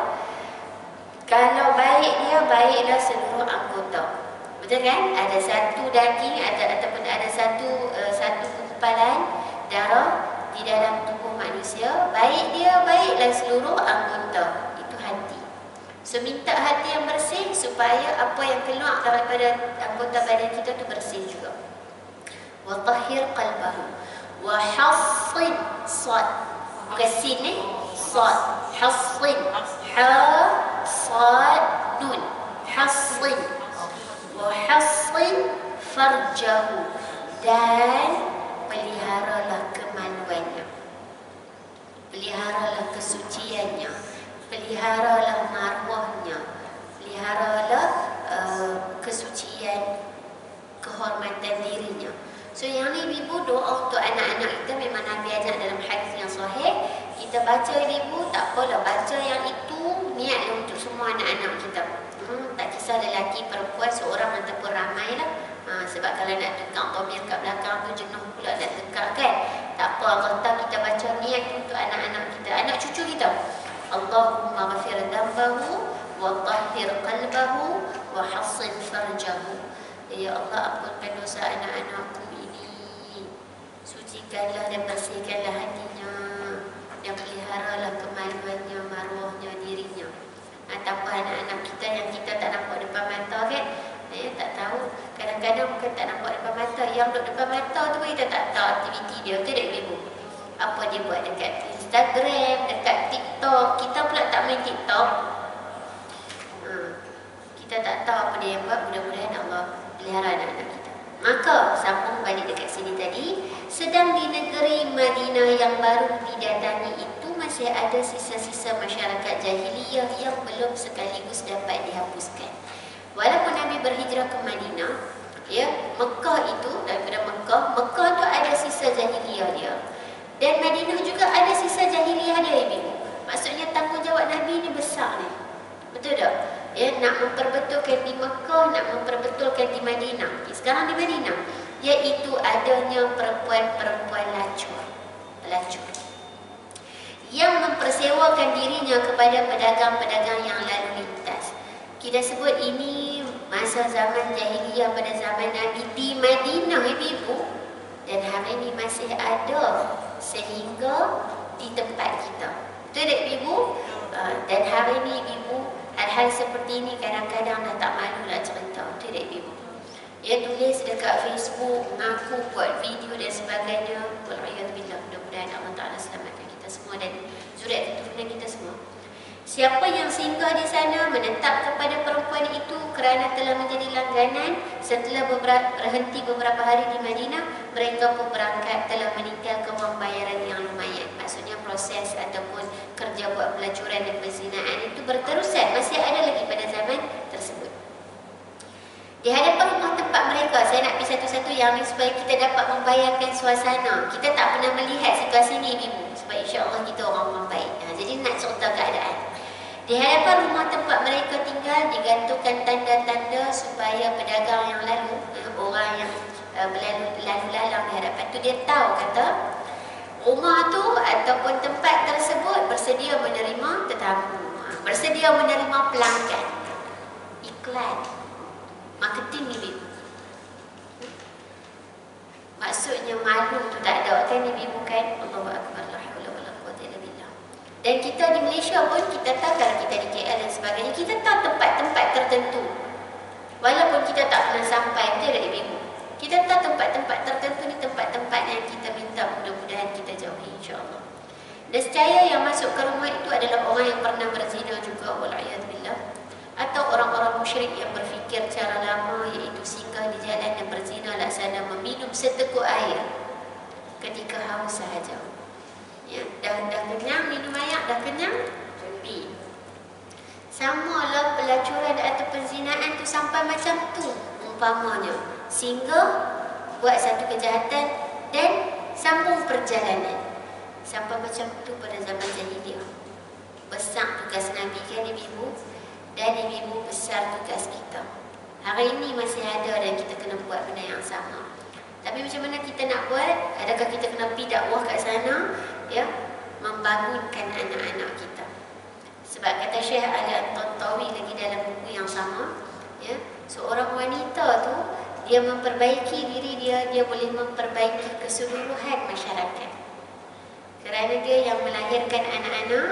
Kalau baik dia, baiklah seluruh anggota. Betul kan? Ada satu daging, ataupun ada satu gumpalan darah di dalam tubuh manusia, baik dia, baiklah seluruh anggota. Itu hati. So minta hati yang bersih supaya apa yang keluar daripada anggota badan kita tu bersih juga. Wa tahhir qalbahu wa hassin sad. Bukan sin ni, sad. Hassin, ha sad nun, hassin. Wa hassin farjahu, dan peliharalah kemaluannya, peliharalah kesuciannya, peliharalah maruahnya, peliharalah kesucian, kehormatan dirinya. So yang ni ibu, doa untuk anak-anak kita memang Nabi ajar dalam hadis yang sahih. Kita baca ibu, tak apalah, baca yang itu niatlah untuk semua anak-anak kita. Tak kisah lelaki, perempuan, seorang ataupun ramai lah. Sebab kalau nak tukar dhamir kat belakang tu jenuh pula nak tukar kan. Tak apa, kata kita baca niat untuk anak-anak kita, anak cucu kita. Allahumma ghafir dhanbahu wa tahhir qalbahu wa hassin farjahu. Ya Allah, ampunkan dosa anak-anakku ini, sucikanlah dan bersihkanlah hatinya, dan peliharalah kemaluannya, maruahnya, dirinya. Tanpa anak-anak kita yang kita tak nampak depan mata kan, tak tahu. Kadang-kadang bukan tak nampak depan mata, yang duduk depan mata tu kita tak tahu aktiviti dia. Betul tak ibu? Apa dia buat dekat Instagram, dekat TikTok. Kita pula tak main TikTok. Kita tak tahu apa dia buat. Mudah-mudahan Allah pelihara anak-anak kita. Maka sambung balik dekat sini tadi, sedang di negeri Madinah yang baru didatangi itu masih ada sisa-sisa masyarakat jahiliyah yang belum sekaligus dapat dihapuskan. Walaupun Nabi berhijrah ke Madinah, Mekah itu, daripada Mekah tu ada sisa jahiliyah dia. Dan Madinah juga ada sisa jahiliyah dia, ibu. Maksudnya tanggungjawab Nabi ni besar ni. Betul tak? Nak memperbetulkan di Mekah, nak memperbetulkan di Madinah. Sekarang di Madinah, iaitu adanya perempuan-perempuan lacur yang mempersewakan dirinya kepada pedagang-pedagang yang lalu lintas. Kita sebut ini masa zaman jahiliyah pada zaman Nabi di Madinah, ibu. Dan hari ini masih ada sehingga di tempat kita. Betul tak ibu? Dan hari ini ibu, alhamdulillah, hal seperti ini kadang-kadang dah tak malu nak cerita. Tidak ibu. Dia tulis dekat Facebook, mengaku buat video dan sebagainya. Wal'iyadzubillah, mudah-mudahan Allah Ta'ala selamatkan kita semua dan zuriat keturunan kita semua. Siapa yang singgah di sana menetap kepada perempuan itu kerana telah menjadi langganan, setelah berhenti beberapa hari di Madinah, mereka pun berangkat telah meninggalkan wang bayaran yang lumayan. Maksudnya proses ataupun kerja buat pelacuran dan perzinaan itu berterusan, masih ada lagi pada zaman tersebut. Di hadapan rumah tempat mereka, saya nak pergi satu-satu yang ni supaya kita dapat membayangkan suasana. Kita tak pernah melihat situasi ni ibu, sebab insya-Allah kita orang baik. Jadi nak cerita keadaan. Di hadapan rumah tempat mereka tinggal digantungkan tanda-tanda supaya pedagang yang lalu, orang yang lalu lalang di hadapan tu, dia tahu kata rumah tu ataupun tempat tersebut bersedia menerima tetamu, bersedia menerima pelanggan. Iklan, marketing ni ibu. Maksudnya malu tu tak ada kan ibu kan? Allahu Akbar, la haula wala quwwata illa billah. Dan kita di Malaysia pun kita tahu, kalau kita di KL dan sebagainya, kita tahu tempat-tempat tertentu. Walaupun kita tak pernah sampai, betul tak ibu? Kita tahu tempat-tempat tertentu ni tempat-tempat yang kita minta mudah-mudahan kita jauhi insya-Allah. Nescaya yang masuk ke rumah itu adalah orang yang pernah berzina juga, wal'iyadzubillah, atau orang-orang musyrik yang berfikir cara lama, iaitu singgah di jalan dan berzina laksana meminum seteguk air ketika haus sahaja. Ya, dah kenyang minum air, dah kenyang pi. Samalah pelacuran atau perzinaan tu sampai macam tu umpamanya. Singgah buat satu kejahatan dan sambung perjalanan. Sampai macam tu pada zaman jahiliah. Besar tugas Nabi kan ibu, dan ibu besar tugas kita. Hari ini masih ada dan kita kena buat benda yang sama. Tapi macam mana kita nak buat? Adakah kita kena pergi dakwah kat sana? Ya, membangunkan anak-anak kita. Sebab kata Syekh Ali At-Tantawi lagi dalam buku yang sama, ya, seorang wanita tu dia memperbaiki diri dia, dia boleh memperbaiki keseluruhan masyarakat. Kerana dia yang melahirkan anak-anak,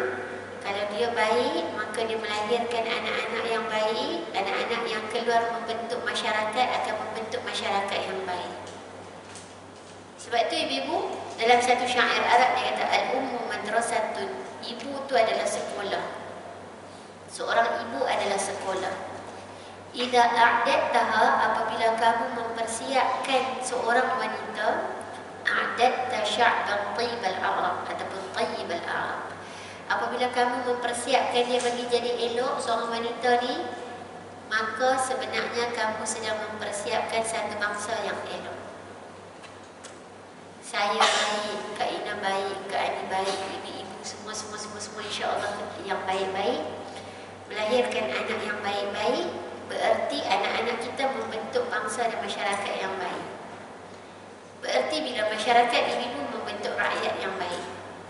kalau dia baik, maka dia melahirkan anak-anak yang baik, anak-anak yang keluar membentuk masyarakat akan membentuk masyarakat yang baik. Sebab tu ibu-ibu, dalam satu syair Arab dia kata al-ummu madrasatun, ibu tu adalah sekolah. Seorang ibu adalah sekolah. Idza a'dadtaha, apabila kamu mempersiapkan seorang wanita, a'dadta sya'ban tayyibal a'rab ataupun tayyibal a'rab. Apabila kamu mempersiapkan dia bagi jadi elok seorang wanita ni, maka sebenarnya kamu sedang mempersiapkan satu bangsa yang elok. Saya baik, Kak Ina baik, Kak Ani baik, ibu-ibu semua insya-Allah yang baik-baik, melahirkan anak yang baik-baik, bererti anak-anak kita membentuk bangsa dan masyarakat yang baik. Bererti bila masyarakat ibu membentuk rakyat yang baik,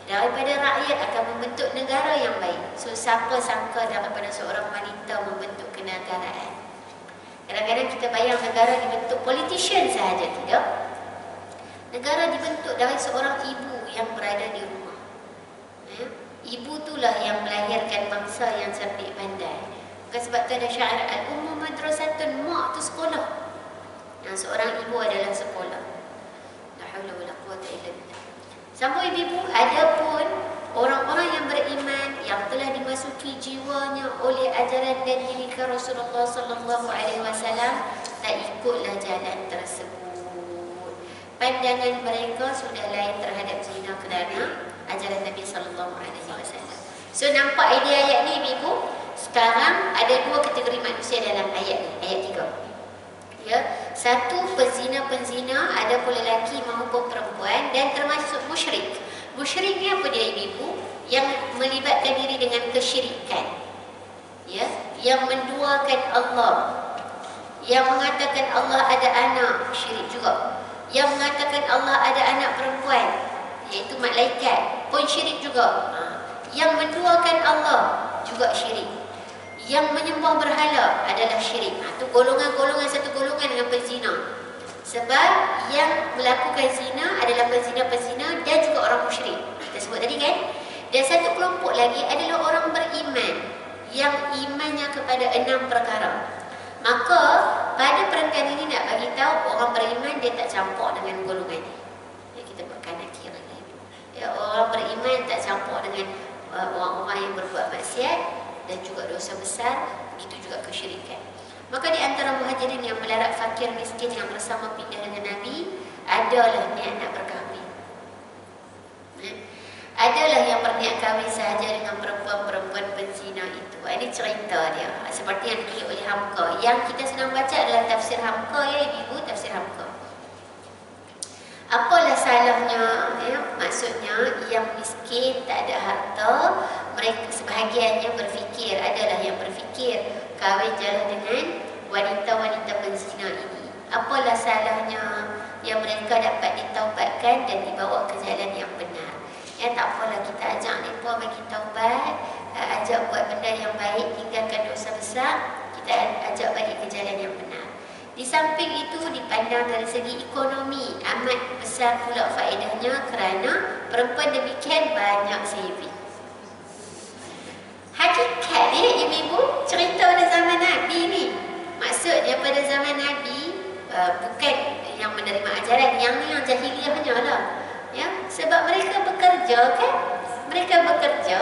daripada rakyat akan membentuk negara yang baik. So siapa sangka daripada seorang wanita membentuk kenegaraan? Kadang-kadang kita bayang negara dibentuk politician sahaja, tidak. Negara dibentuk dari seorang ibu yang berada di rumah. Ya? Ibu itulah yang melahirkan bangsa yang cerdik pandai. Bukan sebab tu ada syair al-ummu madrasatun, mak tu sekolah. Yang seorang ibu adalah sekolah. La haula wala quwwata illa billah. Sambung ibu-ibu, ada pun orang-orang yang beriman yang telah dimasuki jiwanya oleh ajaran dan didikan Rasulullah sallallahu alaihi wasallam, tak ikutlah jalan tersebut. Pandangan mereka sudah lain terhadap zina kerana ajaran Nabi sallallahu alaihi wasallam. So nampak idea ayat ni ibu. Sekarang ada dua kategori manusia dalam ayat ni, ayat 3. Ya, satu penzina-penzina, ada pun lelaki maupun perempuan, dan termasuk musyrik. Musyrik ni apa dia ibu? Yang melibatkan diri dengan kesyirikan. Ya, yang menduakan Allah. Yang mengatakan Allah ada anak, syirik juga. Yang mengatakan Allah ada anak perempuan, iaitu malaikat, pun syirik juga. Yang menduakan Allah juga syirik. Yang menyembah berhala adalah syirik. Itu golongan-golongan, satu golongan dengan penzina. Sebab yang melakukan zina adalah penzina-penzina dan juga orang musyrik. Kita sebut tadi kan. Dan satu kelompok lagi adalah orang beriman yang yang imannya kepada 6 perkara. Maka pada perenggan ini nak bagi tahu orang beriman dia tak campur dengan golongan ni. Ya, kita buat kanan kiri ni. Ya, orang beriman tak campur dengan orang-orang yang berbuat maksiat dan juga dosa besar, begitu juga kesyirikan. Maka di antara muhajirin yang melarat fakir miskin yang bersama pindah dengan Nabi adalah niat nak berkahwin. Adalah yang berniat kahwin sahaja dengan perempuan-perempuan penzina itu. Ini cerita dia. Seperti yang ditulis oleh Hamka. Yang kita sedang baca adalah tafsir Hamka, ya ibu, tafsir Hamka. Apalah salahnya, ya? Maksudnya yang miskin tak ada harta, mereka sebahagiannya berfikir, adalah yang berfikir kahwin jalan dengan wanita-wanita penzina ini. Apalah salahnya yang mereka dapat ditaubatkan dan dibawa ke jalan yang benar. Ya, tak apalah kita ajak mereka bagi taubat, ajak buat benda yang baik, tinggalkan dosa besar, kita ajak balik ke jalan yang benar. Di samping itu dipandang dari segi ekonomi amat besar pula faedahnya kerana perempuan demikian banyak saving. Hakikat dia ibu-ibu cerita pada zaman Nabi ni. Maksudnya pada zaman Nabi bukan yang menerima ajaran, yang ni yang jahiliahnya lah. Ya, sebab mereka bekerja kan? Mereka bekerja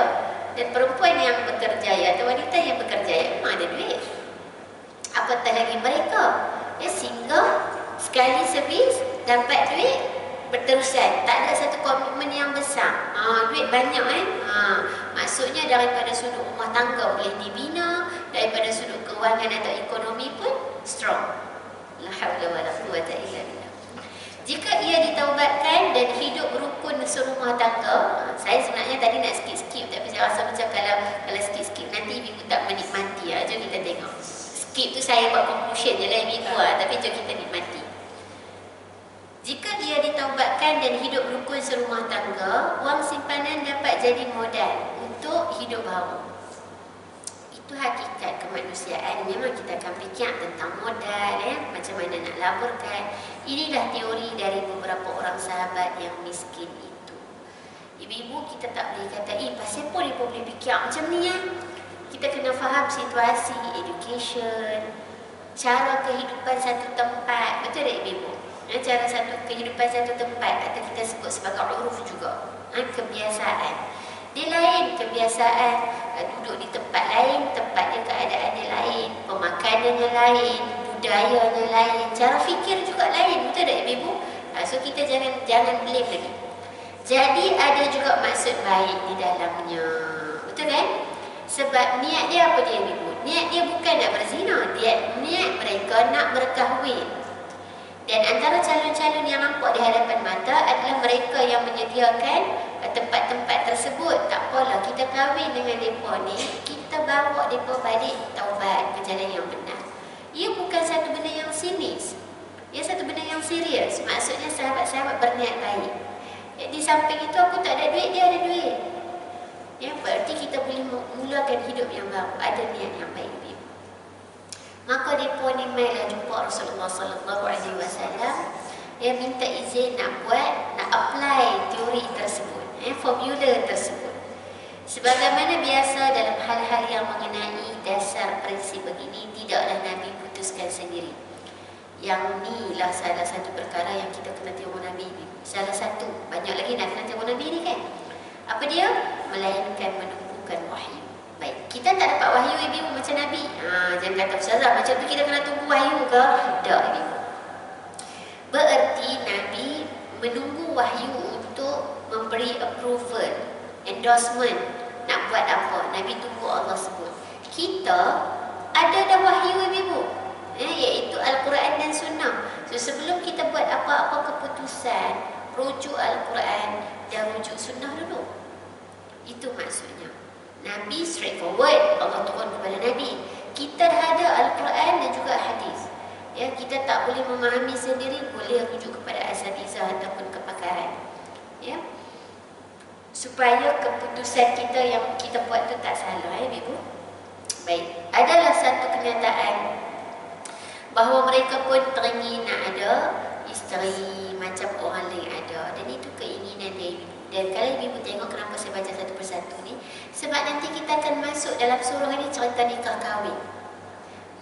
dan perempuan yang bekerja ya, atau wanita yang bekerja ya, memang ada duit. Apatah lagi mereka ya, singgah sekali servis dapat duit berterusan, tak ada satu komitmen yang besar. Duit banyak maksudnya daripada sudut rumah tangga boleh dibina, daripada sudut kewangan atau ekonomi pun strong. La haula wala quwwata illa billah. Jika ia ditaubatkan dan hidup rukun serumah tangga, saya sebenarnya tadi nak skip tapi saya rasa macam kalau skip nanti ibu tak menikmati. Jom kita tengok. Skip tu saya buat conclusion je lah ibu, tapi jom kita nikmati. Jika dia ditaubatkan dan hidup rukun serumah tangga, wang simpanan dapat jadi modal untuk hidup baru. Itu hakikat kemanusiaan. Memang kita akan fikir tentang modal, macam mana nak laburkan. Inilah teori dari beberapa orang sahabat yang miskin itu. Ibu-ibu, kita tak boleh kata, pasal apa dia boleh fikir macam ni ya? Kita kena faham situasi, education, cara kehidupan satu tempat. Betul tak ibu-ibu? Cara kehidupan satu tempat, atau kita sebut sebagai uruf juga, kebiasaan. Dia lain kebiasaan, duduk di tempat lain, tempatnya keadaannya lain, pemakanannya lain, budayanya lain, cara fikir juga lain. Betul tak ibu-ibu? So kita jangan blame lagi. Jadi ada juga maksud baik di dalamnya. Betul kan? Sebab niat dia apa dia ibu? Niat dia bukan nak berzina, niat mereka nak berkahwin. Dan antara calon-calon yang nampak di hadapan mata adalah mereka yang menyediakan tempat-tempat tersebut. Tak apalah, kita kahwin dengan mereka ni, kita bawa mereka balik taubat ke jalan yang benar. Ia bukan satu benda yang sinis, ia satu benda yang serius. Maksudnya sahabat-sahabat berniat baik. Di samping itu aku tak ada duit, dia ada duit. Ya, berarti kita boleh mulakan hidup yang baru, ada niat yang baik. Maka mereka ni mailah jumpa Rasulullah sallallahu alaihi wasallam, yang minta izin nak apply teori tersebut, formula tersebut. Sebagaimana biasa dalam hal-hal yang mengenai dasar prinsip begini, tidaklah Nabi putuskan sendiri. Yang ni lah salah satu perkara yang kita kena tengok Nabi ni. Salah satu, banyak lagi nak kena tengok Nabi ni kan. Apa dia? Melainkan menumpukan wahyu. Baik, kita tak dapat wahyu ibu macam Nabi. Jangan kata Ustazah macam tu kita kena tunggu wahyu ke? Tak ibu. Bererti Nabi menunggu wahyu untuk memberi approval, endorsement, nak buat apa. Nabi tunggu Allah sebut. Kita ada dah wahyu ibu, iaitu Al-Quran dan Sunnah. So sebelum kita buat apa-apa keputusan, rujuk Al-Quran dan rujuk Sunnah dulu. Itu maksudnya. Nabi straightforward, Allah turun kepada Nabi. Kita dah ada Al-Quran dan juga hadis. Ya, kita tak boleh memahami sendiri, boleh rujuk kepada asatizah ataupun kepakaran. Ya. Supaya keputusan kita yang kita buat tu tak salah, ibu. Baik, adalah satu kenyataan bahawa mereka pun teringin nak ada isteri macam orang lain ada, dan itu keinginan dia ibu. Dan kalau ibu tengok kenapa saya baca satu persatu ni, sebab nanti kita akan masuk dalam surah ni cerita nikah kahwin.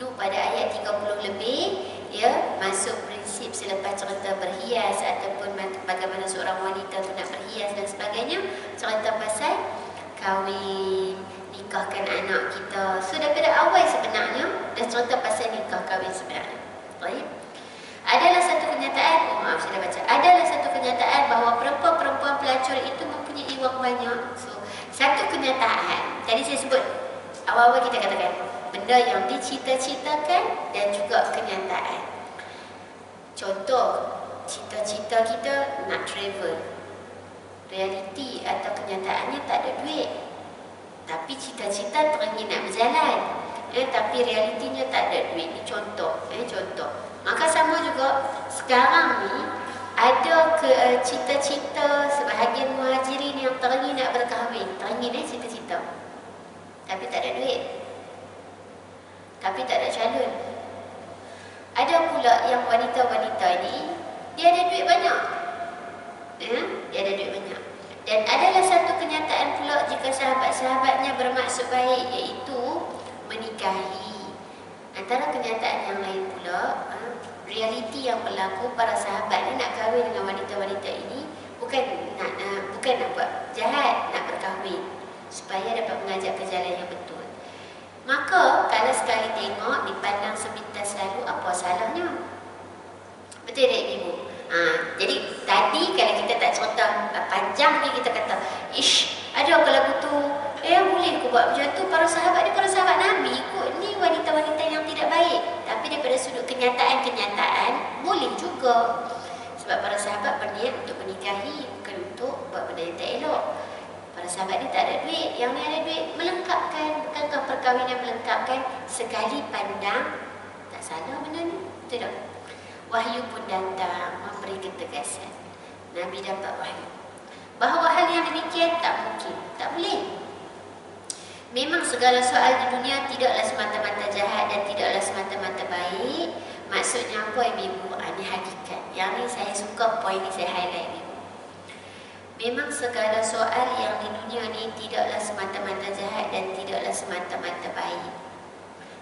Pada ayat 30 lebih, ya, masuk prinsip selepas cerita berhias ataupun bagaimana seorang wanita tu nak berhias dan sebagainya, cerita pasal kahwin, nikahkan anak kita. So daripada awal sebenarnya dah cerita pasal nikah kahwin sebenarnya. Baik. Adalah satu kenyataan, saya dah baca. Adalah satu kenyataan bahawa perempuan-perempuan pelacur itu mempunyai wang banyak. So, satu kenyataan. Tadi saya sebut awal-awal kita katakan benda yang dicita-citakan dan juga kenyataan. Contoh, cita-cita kita nak travel. Realiti atau kenyataannya tak ada duit. Tapi cita-cita teringin nak berjalan. Tapi realitinya tak ada duit. Ini contoh. Contoh. Maka sama juga sekarang ni ada cita-cita sebahagian muhajirin yang teringin nak berkahwin. Teringin cita-cita. Tapi tak ada duit. Tapi tak ada calon. Ada pula yang wanita-wanita ni, dia ada duit banyak. Dia ada duit banyak. Dan adalah satu kenyataan pula jika sahabat-sahabatnya bermaksud baik, iaitu menikahi. Antara kenyataan yang lain pula, realiti yang berlaku, para sahabat ni nak kahwin dengan wanita-wanita ini bukan nak buat jahat, nak berkahwin supaya dapat mengajak ke jalan yang betul. Maka kalau sekali tengok dipandang sepintas lalu, apa salahnya? Betul tak ibu? Jadi tadi kalau kita tak cerita panjang ni, kita kata ish, ada apa lagu tu? Boleh aku buat macam tu? Para sahabat ni para sahabat Nabi kot. Ni wanita-wanita yang tidak baik. Tapi daripada sudut kenyataan boleh juga. Sebab para sahabat berniat untuk menikahi, bukan untuk buat benda yang tak elok. Para sahabat ni tak ada duit, yang ni ada duit, melengkapkan. Bukankah perkahwinan melengkapkan? Sekali pandang, tak salah benda ni, betul tak? Wahyu pun datang memberi ketegasan. Nabi dapat wahyu bahawa hal yang demikian tak mungkin, tak boleh. Memang segala soal di dunia tidaklah semata-mata jahat dan tidaklah semata-mata baik. Maksudnya apa ibu? Ini hakikat. Yang ni saya suka, poin ni saya highlight ibu. Memang segala soal yang di dunia ni tidaklah semata-mata jahat dan tidaklah semata-mata baik.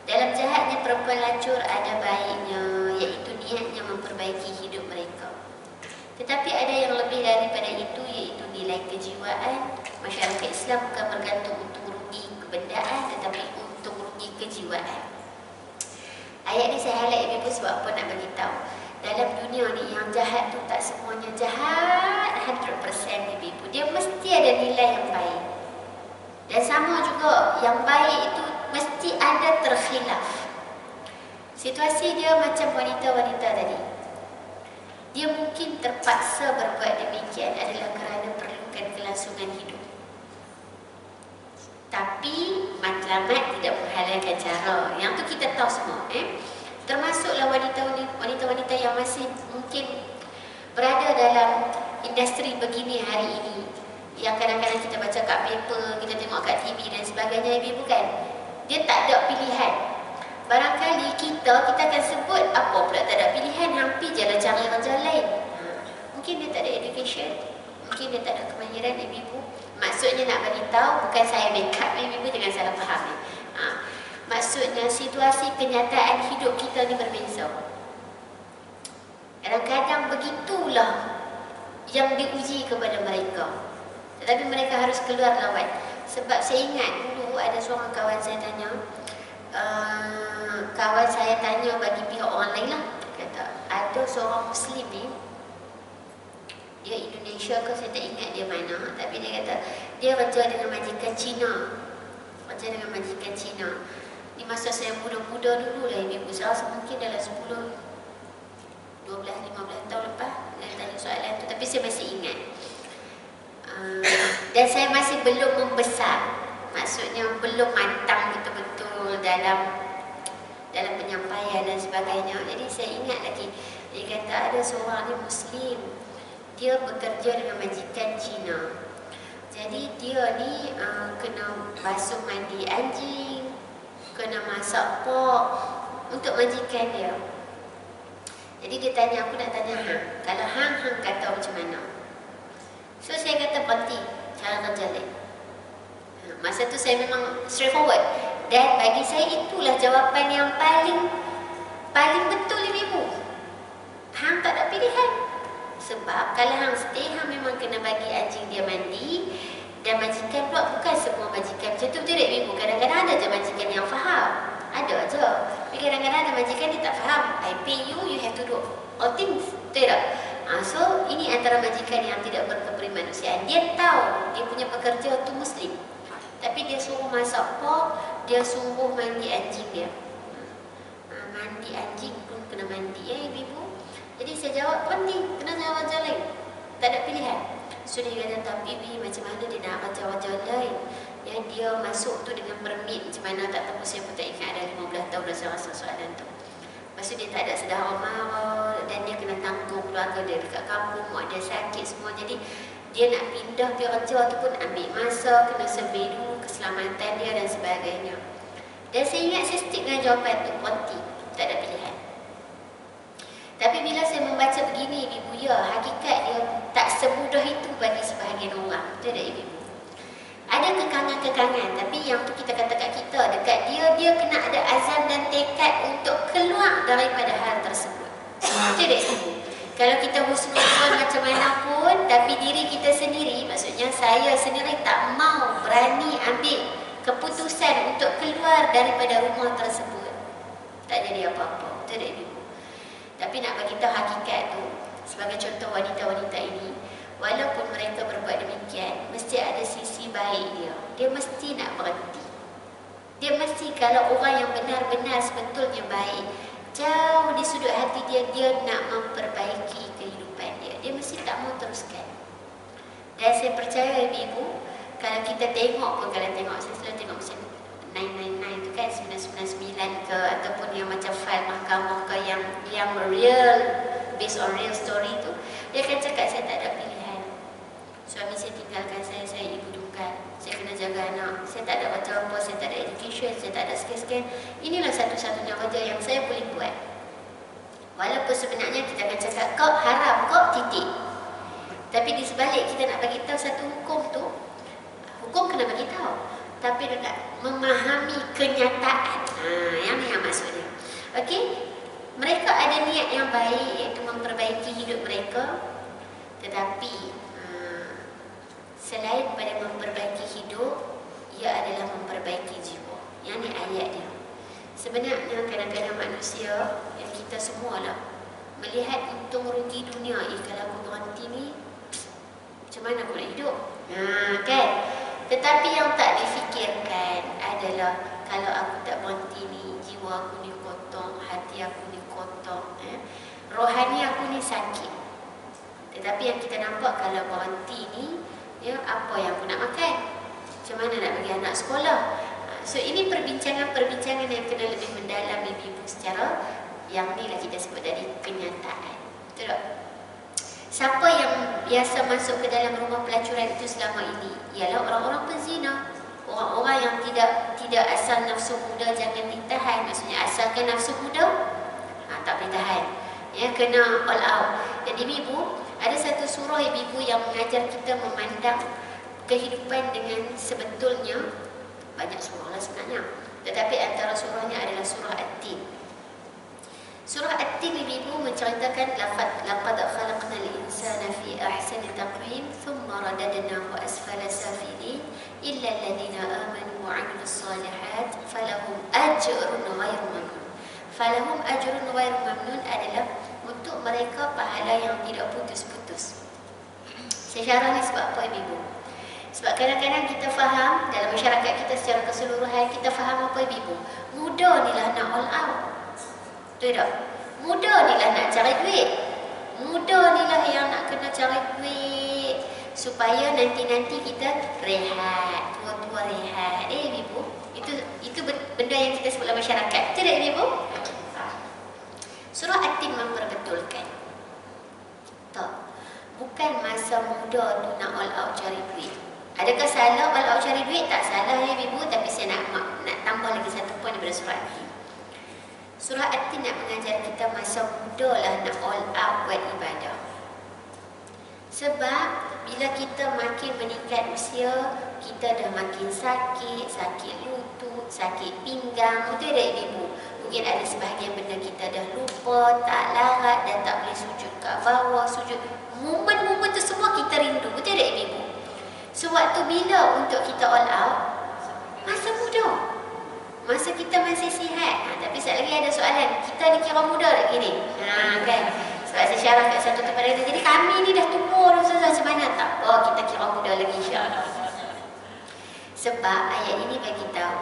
Dalam jahatnya perempuan lacur ada baiknya, iaitu niatnya memperbaiki hidup mereka. Tetapi ada yang lebih daripada itu, iaitu nilai kejiwaan. Masyarakat Islam bukan bergantung untung rugi kebendaan, tetapi untung rugi kejiwaan. Ayat ni saya highlight ibu sebab apa nak beritahu. Dalam dunia ni yang jahat tu tak semuanya jahat 100% ibu. Dia mesti ada nilai yang baik. Dan sama juga yang baik itu mesti ada terkhilaf. Situasi dia macam wanita-wanita tadi. Dia mungkin terpaksa berbuat demikian adalah kerana perlukan kelangsungan hidup. Tapi matlamat tidak menghalalkan cara. Yang tu kita tahu semua. Termasuklah wanita-wanita yang masih mungkin berada dalam industri begini hari ini. Yang kadang-kadang kita baca kat paper, kita tengok kat TV dan sebagainya, ibu kan? Dia tak ada pilihan. Barangkali kita akan sebut apa pula tak ada pilihan, hampir je lah cari kerja lain. Mungkin dia tak ada education, mungkin dia tak ada kemahiran ibu. Maksudnya nak beritahu, bukan saya make up ibu, jangan salah faham. Maksudnya situasi kenyataan hidup kita ni berbeza. Kadang-kadang begitulah yang diuji kepada mereka. Tetapi mereka harus keluar lawan. Sebab saya ingat dulu ada seorang kawan saya tanya, bagi pihak orang lain lah, kata ada seorang Muslim ni, dia Indonesia ke saya tak ingat dia mana, tapi dia kata dia kerja dengan majikan Cina. Ni masa saya muda-muda dulu lah ibu, saya rasa mungkin dalam 10, 12, 15 tahun lepas dia tanya soalan tu, tapi saya masih ingat. Dan saya masih belum membesar, maksudnya belum matang betul-betul dalam penyampaian dan sebagainya. Jadi saya ingat lagi, dia kata ada seorang ni Muslim, dia bekerja dengan majikan Cina. Jadi dia ni kena basuh mandi anjing, kena masak pork untuk majikan dia. Jadi dia tanya, aku nak tanya hang, kalau hang kata macam mana? So saya kata berhenti cara kerja lain. Masa tu saya memang straightforward. Dan bagi saya itulah jawapan yang paling betul ibu. Hang tak ada pilihan. Sebab kalau hang stay, hang memang kena bagi anjing dia mandi. Dan majikan pula bukan semua majikan macam tu, betul tak ibu? Kadang-kadang ada je majikan yang faham. Ada je. Tapi kadang-kadang ada majikan dia tak faham. I pay you, you have to do all things. Betul tak? So ini antara majikan yang tidak berkemanusiaan. Dia tahu dia punya pekerja tu Muslim, tapi dia suruh masak pork, dia suruh mandi anjing dia. Mandi anjing pun kena mandi ya ibu. Jadi saya jawab penting, kena jawab wajah lain. Tak ada pilihan. So dia kata, tapi macam mana dia nak wajah-wajah lain? Ya, dia masuk tu dengan permit macam mana tak tahu, saya pun tak ingat, ada 15 tahun dah saya rasa soalan tu. Lepas tu dia tak ada saudara mara dan dia kena tanggung keluarga dia dekat kampung, mak dia sakit semua. Jadi dia nak pindah kerja tu pun ambil masa, kena survey dulu keselamatan dia dan sebagainya. Dan saya ingat saya stick dengan jawapan tu, berhenti, tak ada pilihan. Tapi bila saya membaca begini ibu, ya hakikat dia tak semudah itu bagi sebahagian orang. Betul tak ibu? Ada kekangan-kekangan, tapi yang tu kita kata kat kita, dekat dia kena ada azam dan tekad untuk keluar daripada hal tersebut. Betul tak ibu? Kalau kita husnuzon macam mana pun, tapi diri kita sendiri, maksudnya saya sendiri tak mau berani ambil keputusan untuk keluar daripada rumah tersebut, tak jadi apa-apa. Betul tak ibu? Tapi nak bagi tahu hakikat tu, sebagai contoh wanita-wanita ini, walaupun mereka berbuat demikian, mesti ada sisi baik dia. Dia mesti nak berhenti. Dia mesti, kalau orang yang benar-benar sebetulnya baik, jauh di sudut hati dia, dia nak memperbaiki kehidupan dia. Dia mesti tak mau teruskan. Dan saya percaya ibu, kalau kita tengok pun, saya selalu tengok macam 999 tu kan, 999 ke, ataupun yang macam file mahkamah ke, yang real, based on real story tu, dia akan cakap saya tak ada pilihan. Suami saya tinggalkan saya ibu duka, saya kena jaga anak, saya tak ada apa-apa, saya tak ada education, saya tak ada sekian-sekian. Inilah satu-satunya wajah yang saya boleh buat. Walaupun sebenarnya kita akan cakap kau haram, kau titik. Tapi di sebalik kita nak bagi tahu satu hukum tu, hukum kena bagi tahu. Tapi dekat memahami kenyataan. Yang ni yang maksudnya. Okey, mereka ada niat yang baik, iaitu memperbaiki hidup mereka. Tetapi selain pada memperbaiki hidup, ia adalah memperbaiki jiwa. Yang ni ayat dia. Sebenarnya kadang-kadang manusia, yang kita semualah, melihat untung rugi dunia. Kalau aku berhenti ni, macam mana aku nak hidup? Kan? Tetapi yang tak difikirkan adalah, kalau aku tak berhenti ni, jiwa aku ni kotor, hati aku ni kotor, rohani aku ni sakit. Tetapi yang kita nampak, kalau berhenti ni, ya, apa yang aku nak makan? Macam mana nak bagi anak sekolah? So ini perbincangan-perbincangan yang kena lebih mendalam ibu-ibu secara, yang ni lah kita sebut tadi, kenyataan. Betul tak? Siapa yang biasa masuk ke dalam rumah pelacuran itu selama ini? Ialah orang-orang penzina. Orang-orang yang tidak asal nafsu muda jangan ditahan. Maksudnya asalkan nafsu muda, tak boleh tahan. Ya, kena all out. Jadi ibu, ada satu surah ibu yang mengajar kita memandang kehidupan dengan sebetulnya. Banyak surah lah sebenarnya, tetapi antara surahnya adalah surah At-Tin. Surah At-Tin ibu menceritakan laqad khalaqnal insana fi ahsani taqwim thumma radadnahu asfala safilin illa alladhina amanu wa 'amilus solihat falahum ajrun ghairu mamnun. Falahum ajrun ghairu mamnun adalah untuk mereka pahala yang tidak putus-putus. Saya syarah ni sebab apa ibu? Sebab kadang-kadang kita faham, dalam masyarakat kita secara keseluruhan, kita faham apa ibu? Muda ni lah nak all out. Betul tak? Muda ni lah nak cari duit. Muda ni lah yang nak kena cari duit supaya nanti-nanti kita rehat, tua-tua rehat. Ibu, itu benda yang kita sebut dalam masyarakat. Betul tak ibu? Surah At-Tin memperbetulkan. Tak. Bukan masa muda tu nak all out cari duit. Adakah salah all out cari duit? Tak salah ya ibu, tapi saya nak tambah lagi satu poin daripada surah At-Tin. Surah At-Tin nak mengajar kita masa muda lah nak all out buat ibadah. Sebab bila kita makin meningkat usia, kita dah makin sakit, sakit lutut, sakit pinggang, betul tak ibu? Mungkin ada sebahagian benda kita dah lupa, tak larat, dan tak boleh sujud kat bawah, sujud. Momen-momen tu semua kita rindu, betul tak ibu? So waktu bila untuk kita all out? Masa muda, masa kita masih sihat. Tapi sekali lagi ada soalan, kita dikira muda tak gini? Kan? Sebab saya syarah kat satu tempat kata, jadi kami ni dah tua dah Ustazah, macam mana? Tak apa, kita kira muda lagi insya-Allah. Sebab ayat ini bagi tahu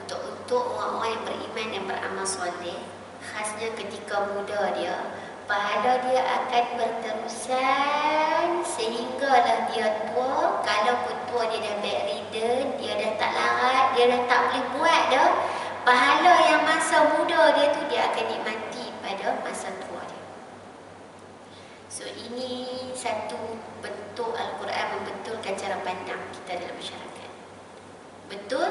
untuk orang-orang yang beriman dan beramal soleh, khasnya ketika muda dia, pahala dia akan berterusan sehinggalah dia tua. Kalaupun tua dia dah bedridden, dia dah tak larat, dia dah tak boleh buat dah, pahala yang masa muda dia tu dia akan nikmati pada masa tua dia. So ini satu bentuk Al-Quran membetulkan cara pandang kita dalam masyarakat. Betul,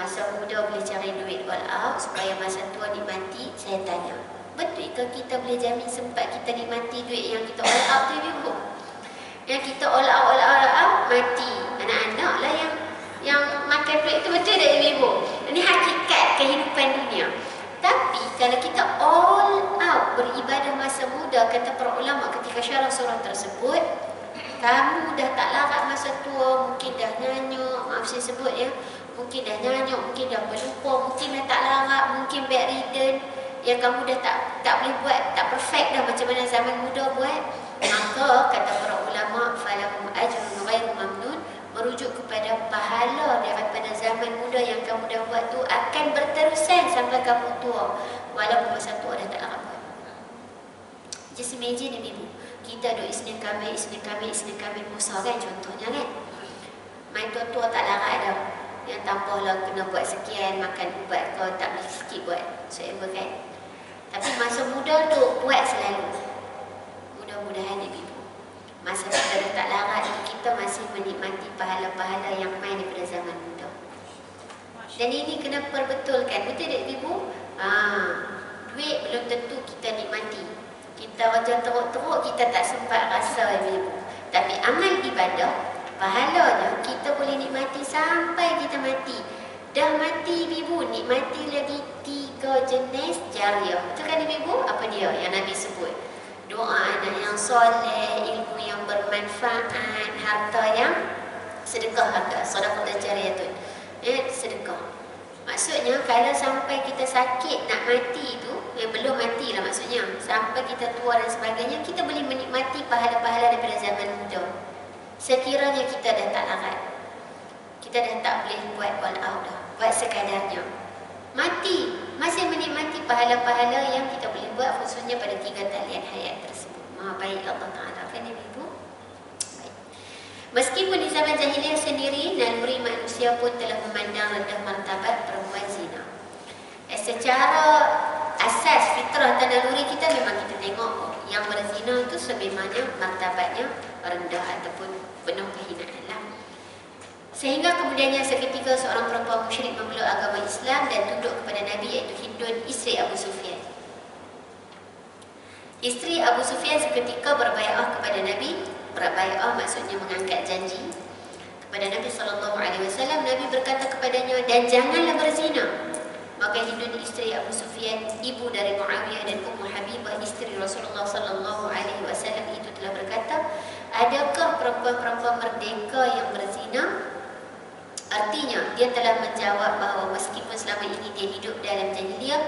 masa muda boleh cari duit all out supaya masa tua nikmati. Saya tanya, betul ke kita boleh jamin sempat kita nikmati duit yang kita all out tu ibu? Yang kita all out mati anak-anak lah yang makan duit tu, betul tak ibu? Ini hakikat kehidupan dunia. Tapi kalau kita all out beribadah masa muda, kata para ulama ketika syarah surah tersebut, kamu dah tak larat masa tua, mungkin dah nyanyuk, maaf saya sebut ya, mungkin dah nyanyuk, mungkin dah berlupa, mungkin dah tak larat, mungkin bedridden, yang kamu dah tak boleh buat, tak perfect dah macam mana zaman muda buat, maka kata para ulama falahum ajrun ghairu mamnun, merujuk kepada pahala daripada zaman muda yang kamu dah buat tu akan berterusan sampai kamu tua, walaupun masa tua dah tak larat buat. Just imagine ibu, kita duduk Isnin Khamis puasa kan contohnya kan, main tua-tua tak larat dah, yang tambahlah kena buat sekian, makan ubat kau tak boleh sikit buat whatever kan. Tapi masa muda tu buat selalu. Mudah-mudahan ibu, masa kita dah tak larat, kita masih menikmati pahala-pahala yang main daripada zaman muda. Dan ini kena perbetulkan, betul tak ibu? Duit belum tentu kita nikmati. Kita macam teruk-teruk, kita tak sempat rasa ibu. Tapi amal ibadah, pahalanya kita boleh nikmati sampai kita mati. Dah mati ibu, nikmati lagi 3 jenis jariah. Betul kan ibu? Apa dia yang Nabi sebut? Doa anak yang soleh, ilmu yang bermanfaat, harta yang sedekah, harta sedekah jariah tu. Sedekah. Maksudnya kalau sampai kita sakit nak mati tu, belum mati lah maksudnya, sampai kita tua dan sebagainya, kita boleh menikmati pahala-pahala daripada zaman muda. Sekiranya kita dah tak larat, kita dah tak boleh buat all out dah, buat sekadarnya, mati, masih menikmati pahala-pahala yang kita boleh buat, khususnya pada 3 talian hayat tersebut. Maha baik Allah Ta'ala, kan ibu? Baik. Meskipun di zaman jahiliah sendiri, naluri manusia pun telah memandang rendah martabat perempuan zina. Secara asas fitrah dan naluri kita, memang kita tengok yang berzina itu sebagaimana martabatnya rendah ataupun penuh kehinaan lah. Sehingga kemudiannya seketika seorang perempuan musyrik memeluk agama Islam dan tunduk kepada Nabi, iaitu Hindun, isteri Abu Sufyan. Isteri Abu Sufyan seketika berbai'ah kepada Nabi. Berbai'ah maksudnya mengangkat janji kepada Nabi SAW. Nabi berkata kepadanya, dan janganlah berzina. Maka Hindun, isteri Abu Sufyan, ibu dari Muawiyah dan Ummu Habibah, isteri Rasulullah SAW itu telah berkata, adakah perempuan-perempuan merdeka yang berzina? Artinya, dia telah menjawab bahawa meskipun selama ini dia hidup dalam jahiliah,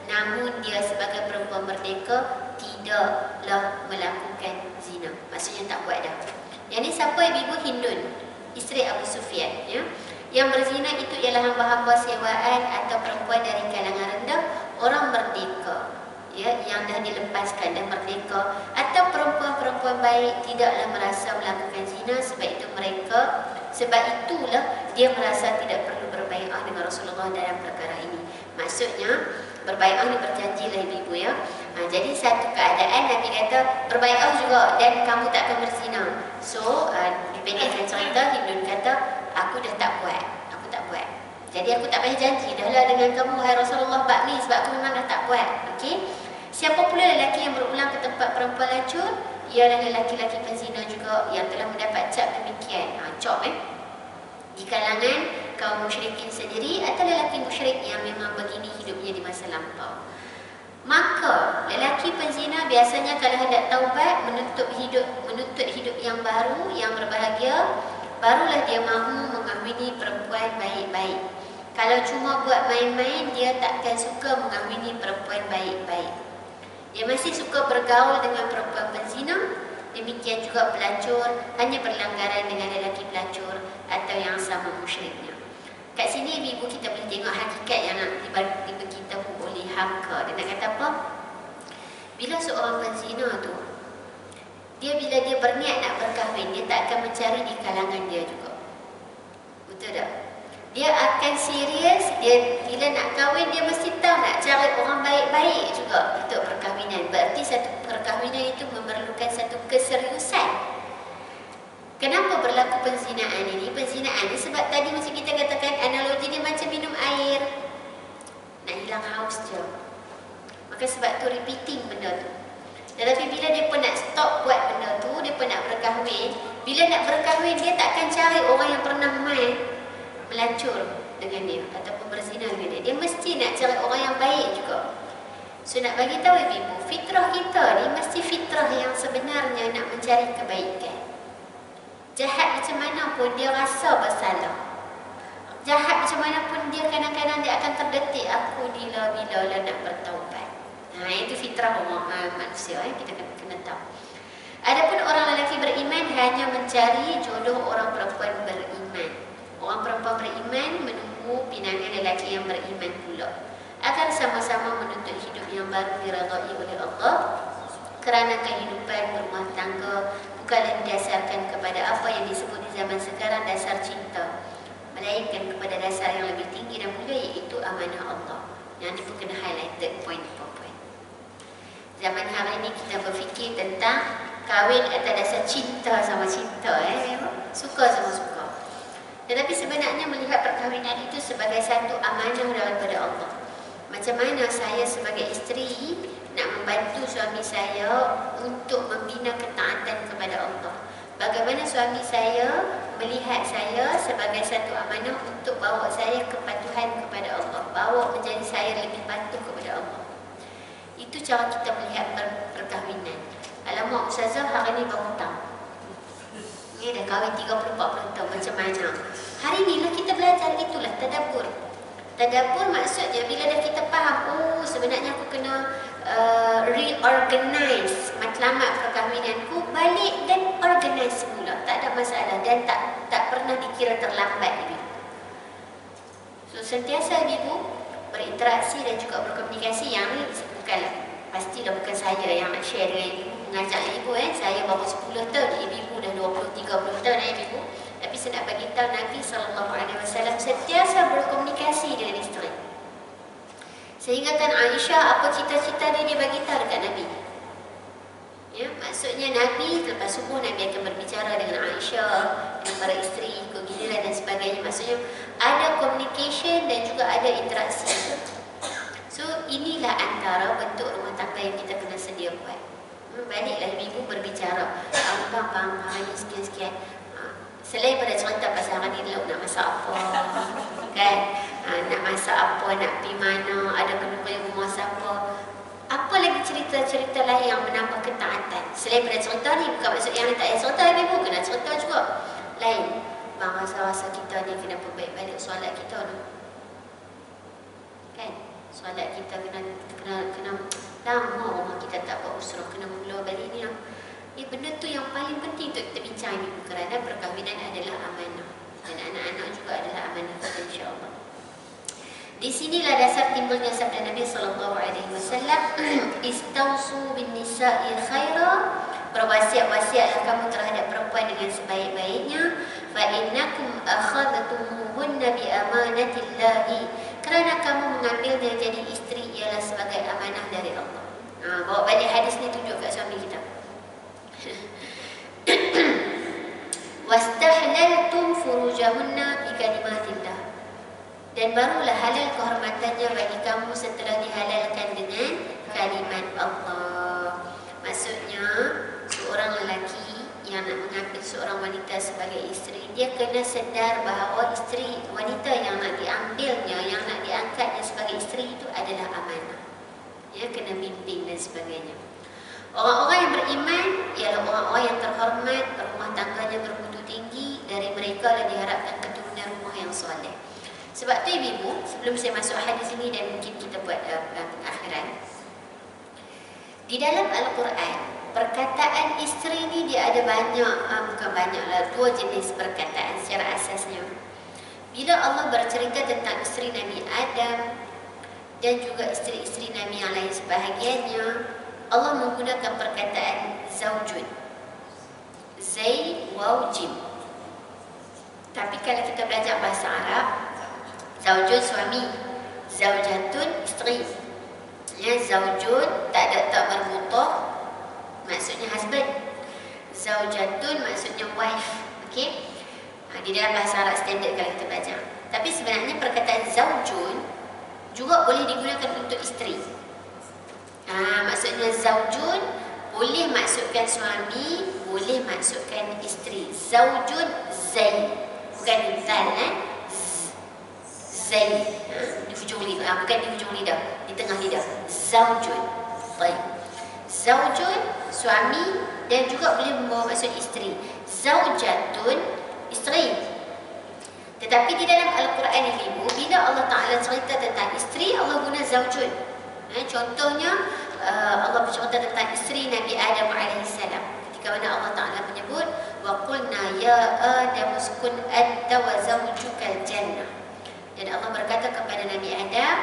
namun dia sebagai perempuan merdeka tidaklah melakukan zina. Maksudnya tak buat dah. Yang ni siapa ibu? Hindun, isteri Abu Sufyan, ya. Yang berzina itu ialah hamba-hamba sewaan atau perempuan dari kalangan rendah, orang merdeka, ya, yang dah dilepaskan dan merdeka, atau perempuan-perempuan baik tidaklah merasa melakukan zina. Sebab itulah dia merasa tidak perlu berbai'ah dengan Rasulullah dalam perkara ini. Maksudnya berbai'ah ni berjanjilah ibu-ibu, ya. Jadi satu keadaan Nabi kata berbai'ah juga dan kamu tak akan berzina. So dipendekkan cerita, Hindun kata, aku dah tak buat. Jadi aku tak payah janji dah lah dengan kamu, hai Rasulullah, bab ni sebab aku memang dah tak buat. Okey. Siapa pula lelaki yang berulang ke tempat perempuan lacur, ialah lelaki-lelaki penzina juga yang telah mendapat cap demikian. Cap di kalangan kaum musyrikin sendiri atau lelaki musyrik yang memang begini hidupnya di masa lampau. Maka lelaki penzina biasanya kalau hendak taubat, menuntut hidup yang baru, yang berbahagia, barulah dia mahu mengahwini perempuan baik-baik. Kalau cuma buat main-main, dia takkan suka mengahwini perempuan baik-baik. Dia masih suka bergaul dengan perempuan penzina. Demikian juga pelacur, hanya berlanggaran dengan lelaki pelacur atau yang sama musyriknya. Kat sini ibu kita boleh tengok hakikat yang nak diberitahu oleh Hamka. Dia nak kata apa? Bila seorang penzina tu, bila dia berniat nak berkahwin, dia tak akan mencari di kalangan dia juga. Betul tak? Dia akan serius, bila nak kahwin dia mesti tahu nak cari orang baik-baik juga untuk perkahwinan. Berarti satu perkahwinan itu memerlukan satu keseriusan. Kenapa berlaku penzinaan ini? Penzinaan ini sebab tadi macam kita katakan analogi dia macam minum air. Nak hilang haus je. Maka sebab tu repeating benda tu. Tetapi bila dia pun nak stop buat benda tu, dia pun nak berkahwin. Bila nak berkahwin, dia takkan cari orang yang pernah main melacur dengan dia ataupun berzina dengan dia. Dia mesti nak cari orang yang baik juga. So nak bagi tahu ibu, fitrah kita ni mesti fitrah yang sebenarnya nak mencari kebaikan. Jahat macam mana pun dia rasa bersalah. Jahat macam mana pun dia kadang-kadang dia akan terdetik, aku bila lah nak bertaubat. Itu fitrah orang manusia kita kena tahu. Adapun orang lelaki beriman hanya mencari jodoh orang perempuan beriman. Orang perempuan beriman menunggu pinangan lelaki yang beriman pula, akan sama-sama menuntut hidup yang baru diredai oleh Allah, kerana kehidupan berumah tangga bukanlah didasarkan kepada apa yang disebut di zaman sekarang dasar cinta, melainkan kepada dasar yang lebih tinggi dan mulia, iaitu amanah Allah. Yang ini pun kena highlighted point. Zaman hari ini kita berfikir tentang kahwin atas dasar cinta sama cinta, suka sama suka. Tetapi sebenarnya melihat perkahwinan itu sebagai satu amanah daripada Allah. Macam mana saya sebagai isteri nak membantu suami saya untuk membina ketaatan kepada Allah. Bagaimana suami saya melihat saya sebagai satu amanah untuk bawa saya kepatuhan kepada Allah, bawa menjadi saya lebih patuh kepada Allah. Itu cara kita melihat perkahwinan. Alamak, Ustazah hari ni baru tahu. Ni dah kahwin 30-40 tahun, macam mana? Hari ni lah kita belajar, itulah tadabbur. Tadabbur maksudnya bila dah kita faham, sebenarnya aku kena reorganize matlamat perkahwinanku, balik dan organize semula. Tak ada masalah dan tak pernah dikira terlambat ibu. So sentiasa ibu berinteraksi dan juga berkomunikasi. Yang ni pastilah bukan saya yang nak share dengan ibu, mengajak ibu. Saya baru 10 tahun, ibu dah 20-30 tahun ibu. Tapi saya nak bagi tahu Nabi SAW sentiasa berkomunikasi dengan isteri. Sehingga kan Aisyah apa cita-cita dia bagi tahu dekat Nabi. Ya, maksudnya Nabi lepas subuh Nabi akan berbicara dengan Aisyah, dengan para isteri, ikut giliran dan sebagainya. Maksudnya ada communication dan juga ada interaksi. So inilah antara bentuk rumah tangga yang kita kena sedia buat. Baliklah ibu berbicara, bang, hari ni sekian-sekian. Selain pada cerita pasal hari ni nak masak apa, kan? Nak masak apa, nak pergi mana, ada kena rumah siapa. Apa lagi cerita-cerita lain yang menambah ketaatan? Selain pada cerita ni, bukan maksud yang tak payah cerita ibu, kena cerita juga. Lain, bang, rasa-rasa kita ni kena perbaik balik solat kita ni. Kan? Solat kita kena lama rumah kita tak buat usrah, kena mula balik ni lah. Benda tu yang paling penting untuk kita bincang ni, kerana perkahwinan adalah amanah dan anak-anak juga adalah amanah kita, insya-Allah. Di sinilah dasar timbulnya sabda Nabi SAW, istausu bin nisa'i khaira, berwasiat-wasiatlah kamu terhadap perempuan dengan sebaik-baiknya, fa innakum akhadtumuhunna bi amanatillahi, kerana kamu mengambilnya jadi isteri ialah sebagai amanah dari Allah. Bawa balik hadis ni tunjuk kat suami kita. Wastahlaltum furujahunna bi kalimatillah, dan barulah halal kehormatannya bagi kamu setelah dihalalkan dengan kalimat Allah. Maksudnya seorang nak mengambil seorang wanita sebagai isteri, dia kena sedar bahawa isteri wanita yang nak diambilnya, yang nak diangkatnya sebagai isteri itu adalah amanah. Ya, kena bimbing dan sebagainya. Orang-orang yang beriman ialah orang-orang yang terhormat, rumah tangganya bermutu tinggi, dari mereka lah diharapkan keturunan rumah yang soleh. Sebab tu ibu-ibu, sebelum saya masuk hadis ini dan mungkin kita buat pengakhiran, di dalam Al-Quran, perkataan isteri ni dia ada banyak, bukan banyak lah, 2 jenis perkataan secara asasnya. Bila Allah bercerita tentang isteri Nabi Adam dan juga isteri-isteri Nabi yang lain sebahagiannya, Allah menggunakan perkataan zaujun, zai, waw, jim. Tapi kalau kita belajar bahasa Arab, zaujun suami, zaujatun isteri. Ya, zaujun tak ada tak marbuthah, maksudnya husband. Zaujatun maksudnya wife. Okey. Di dalam bahasa Arab standard kalau kita belajar. Tapi sebenarnya perkataan zaujun juga boleh digunakan untuk isteri. Maksudnya zaujun boleh maksudkan suami, boleh maksudkan isteri. Zaujun zai, bukan zal, zai, di hujung lidah, bukan di hujung lidah, di tengah lidah. Zaujun. Baik. Zaujun suami dan juga boleh membawa maksud isteri. Zaujatun isteri. Tetapi di dalam Al-Quran ini, bila Allah Ta'ala cerita tentang isteri, Allah guna zaujun. Contohnya Allah bercerita tentang isteri Nabi Adam AS. Ketika mana Allah Ta'ala menyebut, wa qulna ya Adam uskun anta wa zawjukal jannah. Dan Allah berkata kepada Nabi Adam,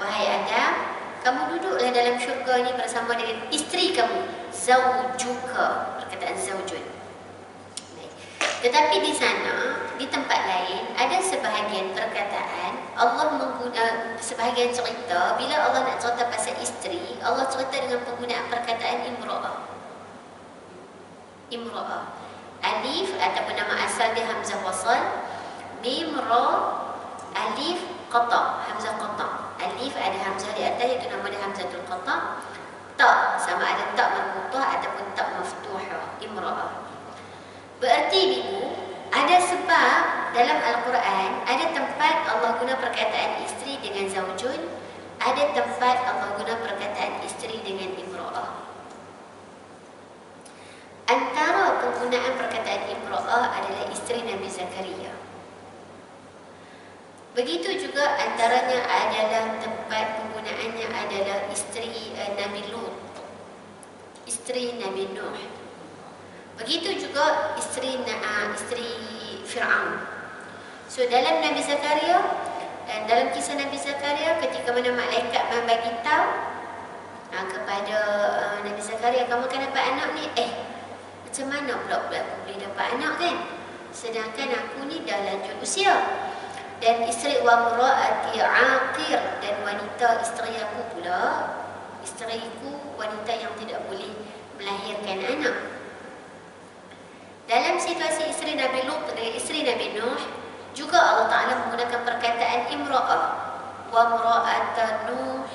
wahai Adam, kamu duduklah dalam syurga ni bersama dengan isteri kamu, zawjuka, perkataan zaujun. Tetapi di sana, di tempat lain, ada sebahagian perkataan Allah menggunakan, sebahagian cerita, bila Allah nak cerita pasal isteri, Allah cerita dengan penggunaan perkataan imra'ah. Imra'ah. Alif ataupun nama asal dia hamzah wasal, mim, ra, alif, qata, hamzah qata. Alif ada hamzah di atas, iaitu nama dia hamzatul qata. Ta sama ada tak marbuthah ataupun tak maftuhah, imra'ah. Berarti ibu, ada sebab dalam Al-Quran, ada tempat Allah guna perkataan isteri dengan zaujun, ada tempat Allah guna perkataan isteri dengan imra'ah. Antara penggunaan perkataan imra'ah adalah isteri Nabi Zakaria. Begitu juga antaranya adalah tempat penggunaannya adalah isteri Nabi Lut, isteri Nabi Nuh. Begitu juga isteri Fir'aun. So dalam Nabi Zakaria, dalam kisah Nabi Zakaria, ketika mana malaikat membagi tahu kepada Nabi Zakaria, kamu akan dapat anak ni, macam mana pula aku boleh dapat anak kan? Sedangkan aku ni dah lanjut usia. Dan isteri wa mura'ati aqir, dan wanita isteri aku pula, isteriku wanita yang tidak boleh melahirkan anak. Dalam situasi isteri Nabi Lut dengan isteri Nabi Nuh, juga Allah Ta'ala menggunakan perkataan imra'ah. Wa mura'ata Nuh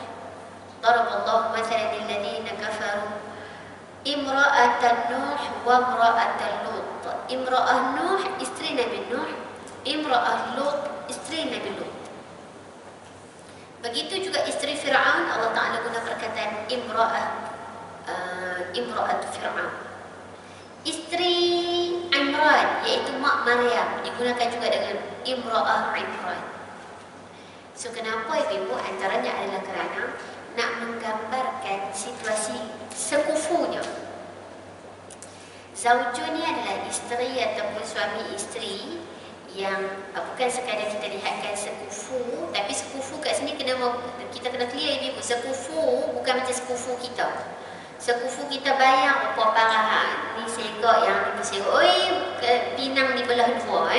daraballahu mathalan lilladhina kafaru imra'ata Nuh wa mura'ata Lut. Imra'ah Nuh isteri Nabi Nuh, imra'ah Lut isteri Nabi Lut. Begitu juga isteri Fir'aun, Allah Ta'ala guna perkataan imra'at Fir'aun. Isteri Imran, iaitu mak Maryam, digunakan juga dengan imra'ah Imran. So kenapa ibu? Antaranya adalah kerana nak menggambarkan situasi sekufunya. Zaujun ni adalah isteri ataupun suami isteri yang bukan sekadar kita lihatkan sekufu, tapi sekufu kat sini kita kena clear ibu. Sekufu bukan macam sekufu kita. Sekufu kita bayang rupa parah, ni segak yang ni bersegak, pinang dibelah dua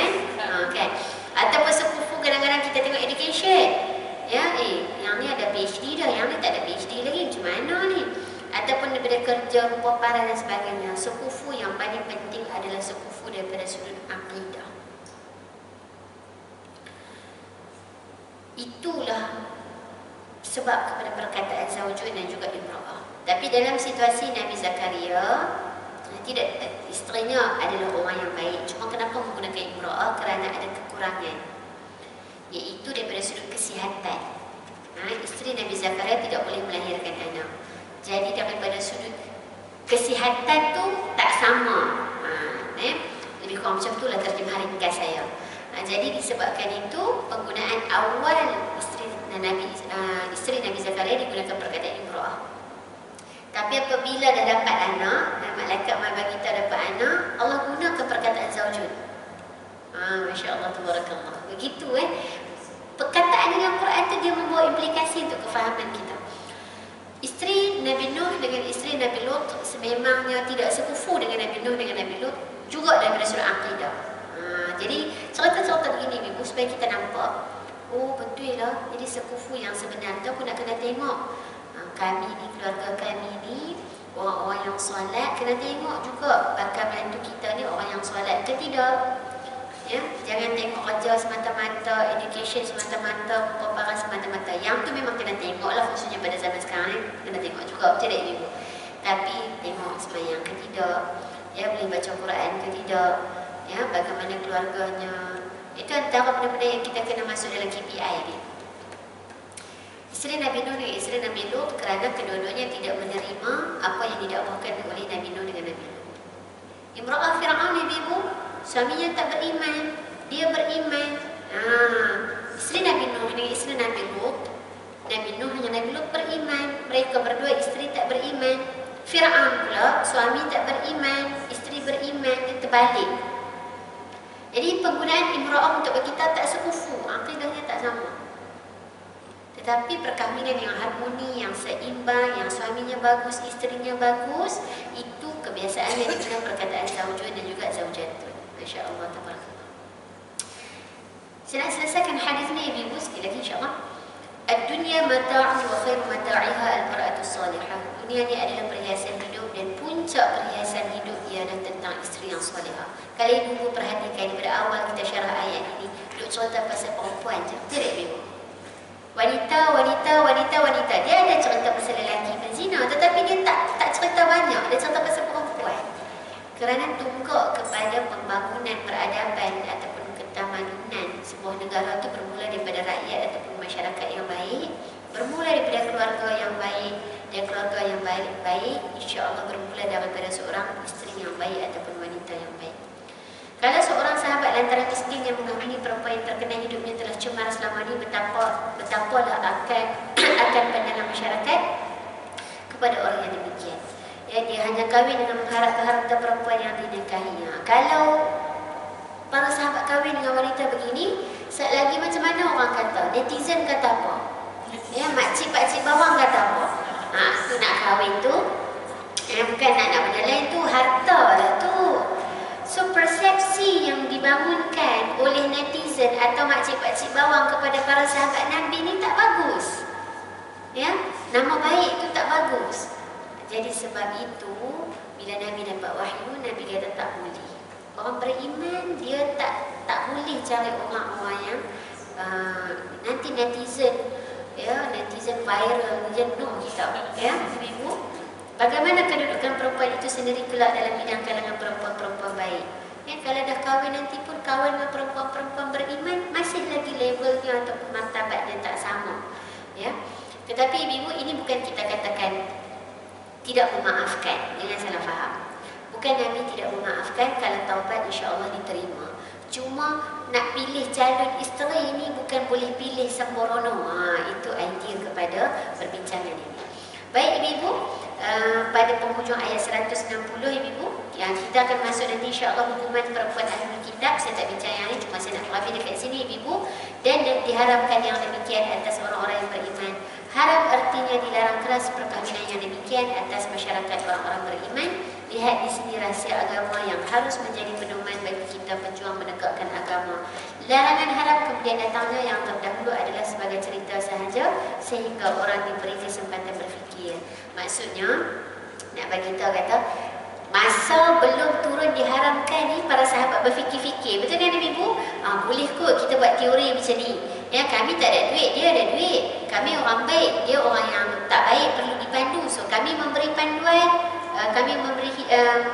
kan. Ataupun sekufu kadang-kadang kita tengok education, ya, yang ni ada PhD dah, yang ni tak ada PhD lagi, macam mana ni? Ataupun daripada kerja rupa parah dan sebagainya. Sekufu yang paling penting adalah sekufu daripada sudut akidah. Itulah sebab kepada perkataan zaujun dan juga imra'ah. Tapi dalam situasi Nabi Zakaria, tidak, isterinya adalah orang yang baik. Cuma kenapa menggunakan imra'ah? Kerana ada kekurangan, iaitu daripada sudut kesihatan. Isteri Nabi Zakaria tidak boleh melahirkan anak. Jadi daripada sudut kesihatan tu tak sama. Lebih kurang macam itulah terjemah ringkas saya. Jadi disebabkan itu penggunaan awal isteri Nabi Zakaria digunakan perkataan imra'ah. Tapi apabila dah dapat anak, malaikat mai bagi kita dapat anak, Allah gunakan perkataan zaujun. Masya Allah, tabarakallah. Begitu perkataan dalam Quran tu dia membawa implikasi untuk kefahaman kita. Isteri Nabi Nuh dengan isteri Nabi Lut sememangnya tidak sekufu dengan Nabi Nuh dengan Nabi Lut, juga daripada surah Aqidah. Jadi cerita-cerita begini ibu supaya kita nampak, oh betul lah, jadi sekufu yang sebenar tu aku nak kena tengok. Kami ni, keluarga kami ni orang-orang yang solat, kena tengok juga bakal menantu kita ni orang yang solat ke tidak. Ya, jangan tengok kerja semata-mata, education semata-mata, perparan semata-mata. Yang tu memang kena tengok lah, khususnya pada zaman sekarang kena tengok juga, betul tak ibu? Tapi tengok sembahyang ke tidak, ya, boleh baca Quran ke tidak, ya, bagaimana keluarganya. Itu antara benda-benda yang kita kena masuk dalam KPI ni. Isteri Nabi Nuh dan isteri Nabi Lut, kerana kedua-duanya tidak menerima apa yang didakwahkan oleh Nabi Nuh dengan Nabi Lut. Imra'ah Fir'aun ibu, suaminya tak beriman, dia beriman. Isteri Nabi Nuh dengan isteri Nabi Lut, Nabi Nuh dengan Nabi Lut beriman. Mereka berdua isteri tak beriman. Fir'aun pula suami tak beriman, isteri beriman. Dia terbalik. Jadi penggunaan imra'ah untuk kita tak sekufu, akidahnya tak sama. Tetapi perkahwinan yang harmoni, yang seimbang, yang suaminya bagus, isterinya bagus, itu kebiasaan yang digunakan perkataan zaujun dan juga zaujatun. Masya Allah, tabarakallah. Saya nak selesaikan hadis ni ibu sikit lagi insya-Allah. Ad-dunya mata'un wa khairu mata'iha al-mar'atu salihah. Dunia ni adalah perhiasan hidup dan puncak perhiasan hidup ialah tentang isteri yang salihah. Kalau ibu perhatikan daripada awal kita syarah ayat ini, duk cerita pasal perempuan je. Betul tak ibu? Wanita. Dia ada cerita pasal lelaki berzina, tetapi dia tak cerita banyak. Dia cerita pasal perempuan. Kerana tunggak kepada pembangunan peradaban ataupun ketamadunan sebuah negara itu bermula daripada rakyat ataupun masyarakat yang baik, bermula daripada keluarga yang baik, dan keluarga yang baik insya-Allah bermula daripada seorang isteri yang baik ataupun wanita yang baik. Kalau seorang sahabat lantaran miskin yang mengahwini perempuan yang terkenal hidupnya telah cemar selama ini, betapalah akan pandangan masyarakat kepada orang yang demikian. Ya, dia hanya kahwin dengan mengharap harta perempuan yang dinikahinya. Kalau para sahabat kahwin dengan wanita begini, sekejap lagi macam mana orang kata? Netizen kata apa? Ya, makcik-pakcik bawang kata apa? Tu nak kahwin tu, bukan nak benda lain tu, harta lah tu. So persepsi yang dibangunkan oleh netizen atau makcik-pakcik bawang kepada para sahabat Nabi ni tak bagus. Ya, nama baik itu tak bagus. Jadi sebab itu bila Nabi dapat wahyu, Nabi kata tak boleh. Orang beriman dia tak boleh cari orang-orang yang nanti netizen viral jenuh kita. Ya, ibu. Bagaimana kedudukan perempuan itu sendiri kelak dalam bidang kalangan perempuan-perempuan baik. Ya, kalau dah kahwin nanti pun kawan dengan perempuan-perempuan beriman, masih lagi levelnya ataupun martabatnya tak sama. Ya. Tetapi ibu, ini bukan kita katakan tidak memaafkan, jangan salah faham. Bukan Nabi tidak memaafkan, kalau taubat insya-Allah diterima. Cuma nak pilih calon isteri ini bukan boleh pilih sembrono. Itu idea kepada perbincangan ini. Baik ibu, pada penghujung ayat 160 ibu, yang kita akan masuk nanti insya-Allah hukuman perempuan ahli kitab. Saya tak bincang yang ini, cuma saya nak terlebih dekat sini ibu. Dan diharapkan yang demikian atas orang-orang yang beriman. Haram artinya dilarang keras perkahwinan yang demikian atas masyarakat orang-orang beriman. Lihat di sini rahsia agama yang harus menjadi pedoman bagi kita pejuang menegakkan agama. Larangan haram kemudian datangnya yang terdahulu adalah sebagai cerita sahaja sehingga orang diberi kesempatan berfikir. Maksudnya nak bagi tahu kata masa belum turun diharamkan ni para sahabat berfikir-fikir. Betul kan ibu? Boleh kot kita buat teori macam ni. Ya, kami tak ada duit, dia ada duit. Kami orang baik, dia orang yang tak baik, perlu dipandu. So kami memberi panduan, kami memberi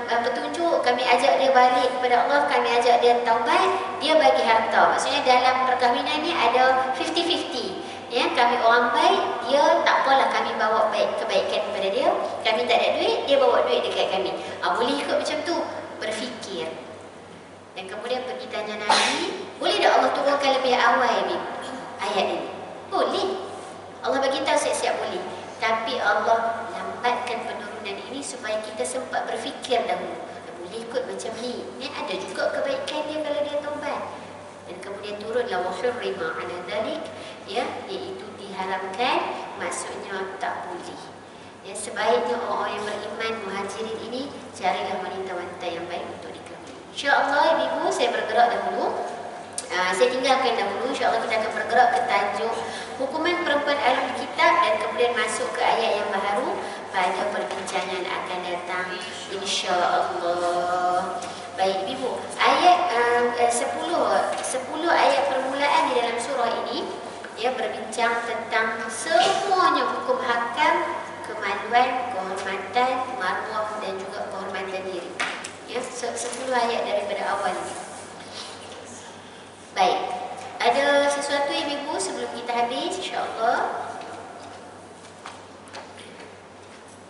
petunjuk kami ajak dia balik kepada Allah, kami ajak dia taubat, dia bagi harta. Maksudnya dalam perkahwinan ni ada 50-50. Ya, kami orang baik, dia tak apalah kami bawa kebaikan kepada dia. Kami tak ada duit, dia bawa duit dekat kami. Boleh ikut macam tu, berfikir. Dan kemudian pergi tanya Nabi, boleh tak Allah turunkan lebih awal ni ayat ini? Boleh. Allah bagi tahu siap-siap boleh. Tapi Allah lambatkan penurunan ini supaya kita sempat berfikir dahulu. Boleh ikut macam ni. Ni ada juga kebaikan dia kalau dia taubat. Dan kemudian turunlah wa hurrima ala dalik, ya, iaitu diharamkan, maksudnya tak boleh. Ya, sebaiknya orang yang beriman muhajirin ini carilah wanita-wanita yang baik untuk dikahwini. InsyaAllah ibu, saya bergerak dahulu. Saya tinggalkan dahulu. InsyaAllah kita akan bergerak ke tajuk hukuman perempuan ahli kitab dan kemudian masuk ke ayat yang baru pada perbincangan akan datang, insyaAllah. Baik ibu, ayat 10 ayat permulaan di dalam surah ini, ya, berbincang tentang semuanya hukum hakam, kemaluan, kehormatan, maruah dan juga kehormatan diri. Ya, 10 ayat daripada awal ini. Baik, ada sesuatu ibu sebelum kita habis insya-Allah?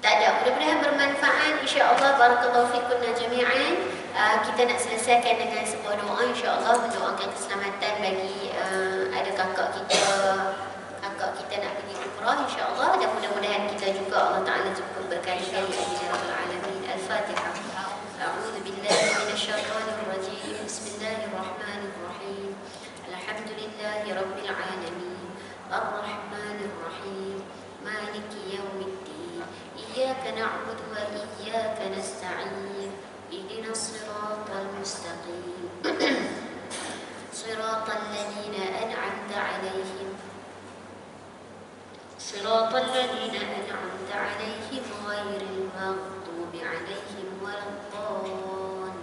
Tak ada. Mudah-mudahan bermanfaat insya-Allah. Barakallahu fikunna jami'an. Kita nak selesaikan dengan sebuah doa insya-Allah, mendoakan keselamatan bagi ada kakak kita nak pergi umrah insya-Allah, dan mudah-mudahan kita juga Allah Taala jemput berkali-kali. Amin ya rabbal alamin. Al-Fatihah. A'udzu billahi minasyaitonir rajim. Bismillahirrahmanirrahim. Alhamdulillahi rabbil alamin. Ar-Rahmanir Rahim. Maliki yaumiddin. Iyyaka na'budu wa iyyaka nasta'in. Ihdinas siratal mustaqim. Siratal ladzina an'amta 'alaihim. Siratal ladzina an'amta 'alaihim ghairil maghdubi 'alaihim waladdallin.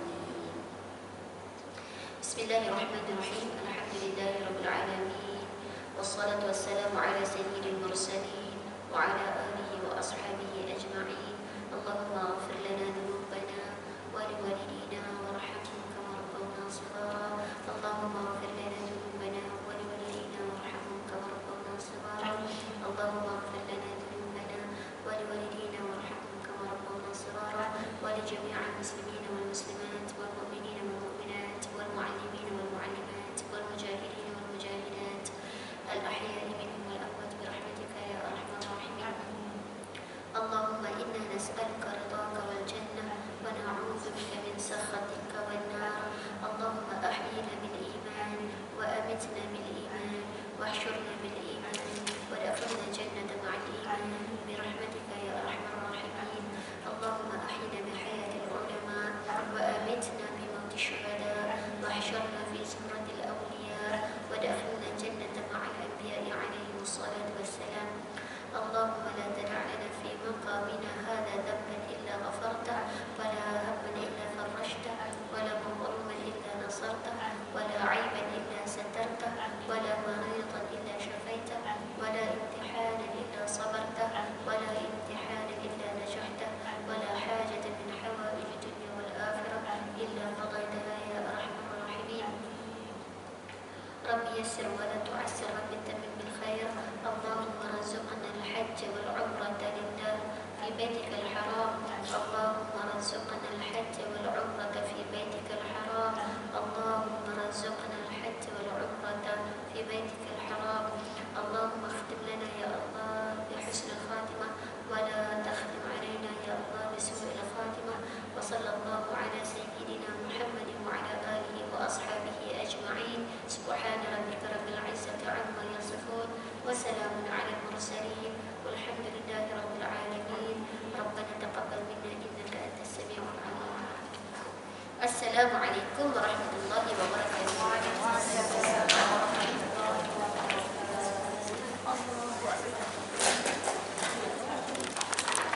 Bismillahirrahmanirrahim. Alhamdulillahi rabbil alamin. Wassalatu wassalamu ala sayyidil mursalin wa ala alihi wa ashabihi ajma'in. Allahumma ighfir lana dhunubana wa liwalidina warhamhum kama rabbawna shighara. Allahumma ighfir lana dhunubana wa liwalidina warhamhum kama rabbawna shighara. Allahumma ighfir lana dhunubana wa liwalidina warhamhum kama rabbawna shighara. Wa li jami'il muslimina wal muslimat wal mu'minina wal mu'minat wal mu'allimina wal mu'allimat wal mujahidina wal mujahidat al-ahya'i minhum wal amwat bi rahmatika ya arhamar rahimin. Allahumma inna nas'aluka ridhaka wal jannah wa na'udzu bika min sakhatika wan nar. Allahumma ahyina bil iman wa amitna bil iman wa ahshurna bil iman wa adkhilna jannata ma'al iman bi rahmatika ya arhamar rahimin. Allahumma ahyina bi hayatil ulama wa amitna bi mauti syuhada wa ahshurna fi zumratil awliya wa adkhilna jannata ma'al anbiya'i alaihim wassalatu wassalam. Allahumma la tada' lana fi maqamina hadha dhanban illa ghafartah wa la hamman illa farajtah wa la mahruman illa nasartah wa la 'aiban illa satartah wa la maridan illa shafaitah wa la imtihanan illa sabartah wa la imtihanan illa najahtah wa la hajatan min hawaij dunya wal akhirah illa qadaytaha ya arhamar rahimin. Rabbi yassir wa la tu'assir, Rabbi tammim bil khair. Allahumma rzuqna al-hajj wal 'umrata lillah fi baitikal haram. Allahumma rzuqna al-hajj wal 'umrata fi baitikal haram. Allahumma rzuqna al-hajj wal 'umrata fi baitikal haram. Allahumma khtim lana ya Allah bi husnil khatimah wa la takhtim alaina ya Allah bi su'il khatimah. Wa sallallahu ala sayyidina Muhammadin wa ala alihi wa ashabihi ajma'in. Subhana rabbika rabbil 'izzati 'amma yasifun wa salamun 'alal mursalin walhamdulillahi rabbil alamin. Rabbana taqabbal minna innaka antas sami'ul 'alim. Assalamualaikum warahmatullahi wabarakatuh.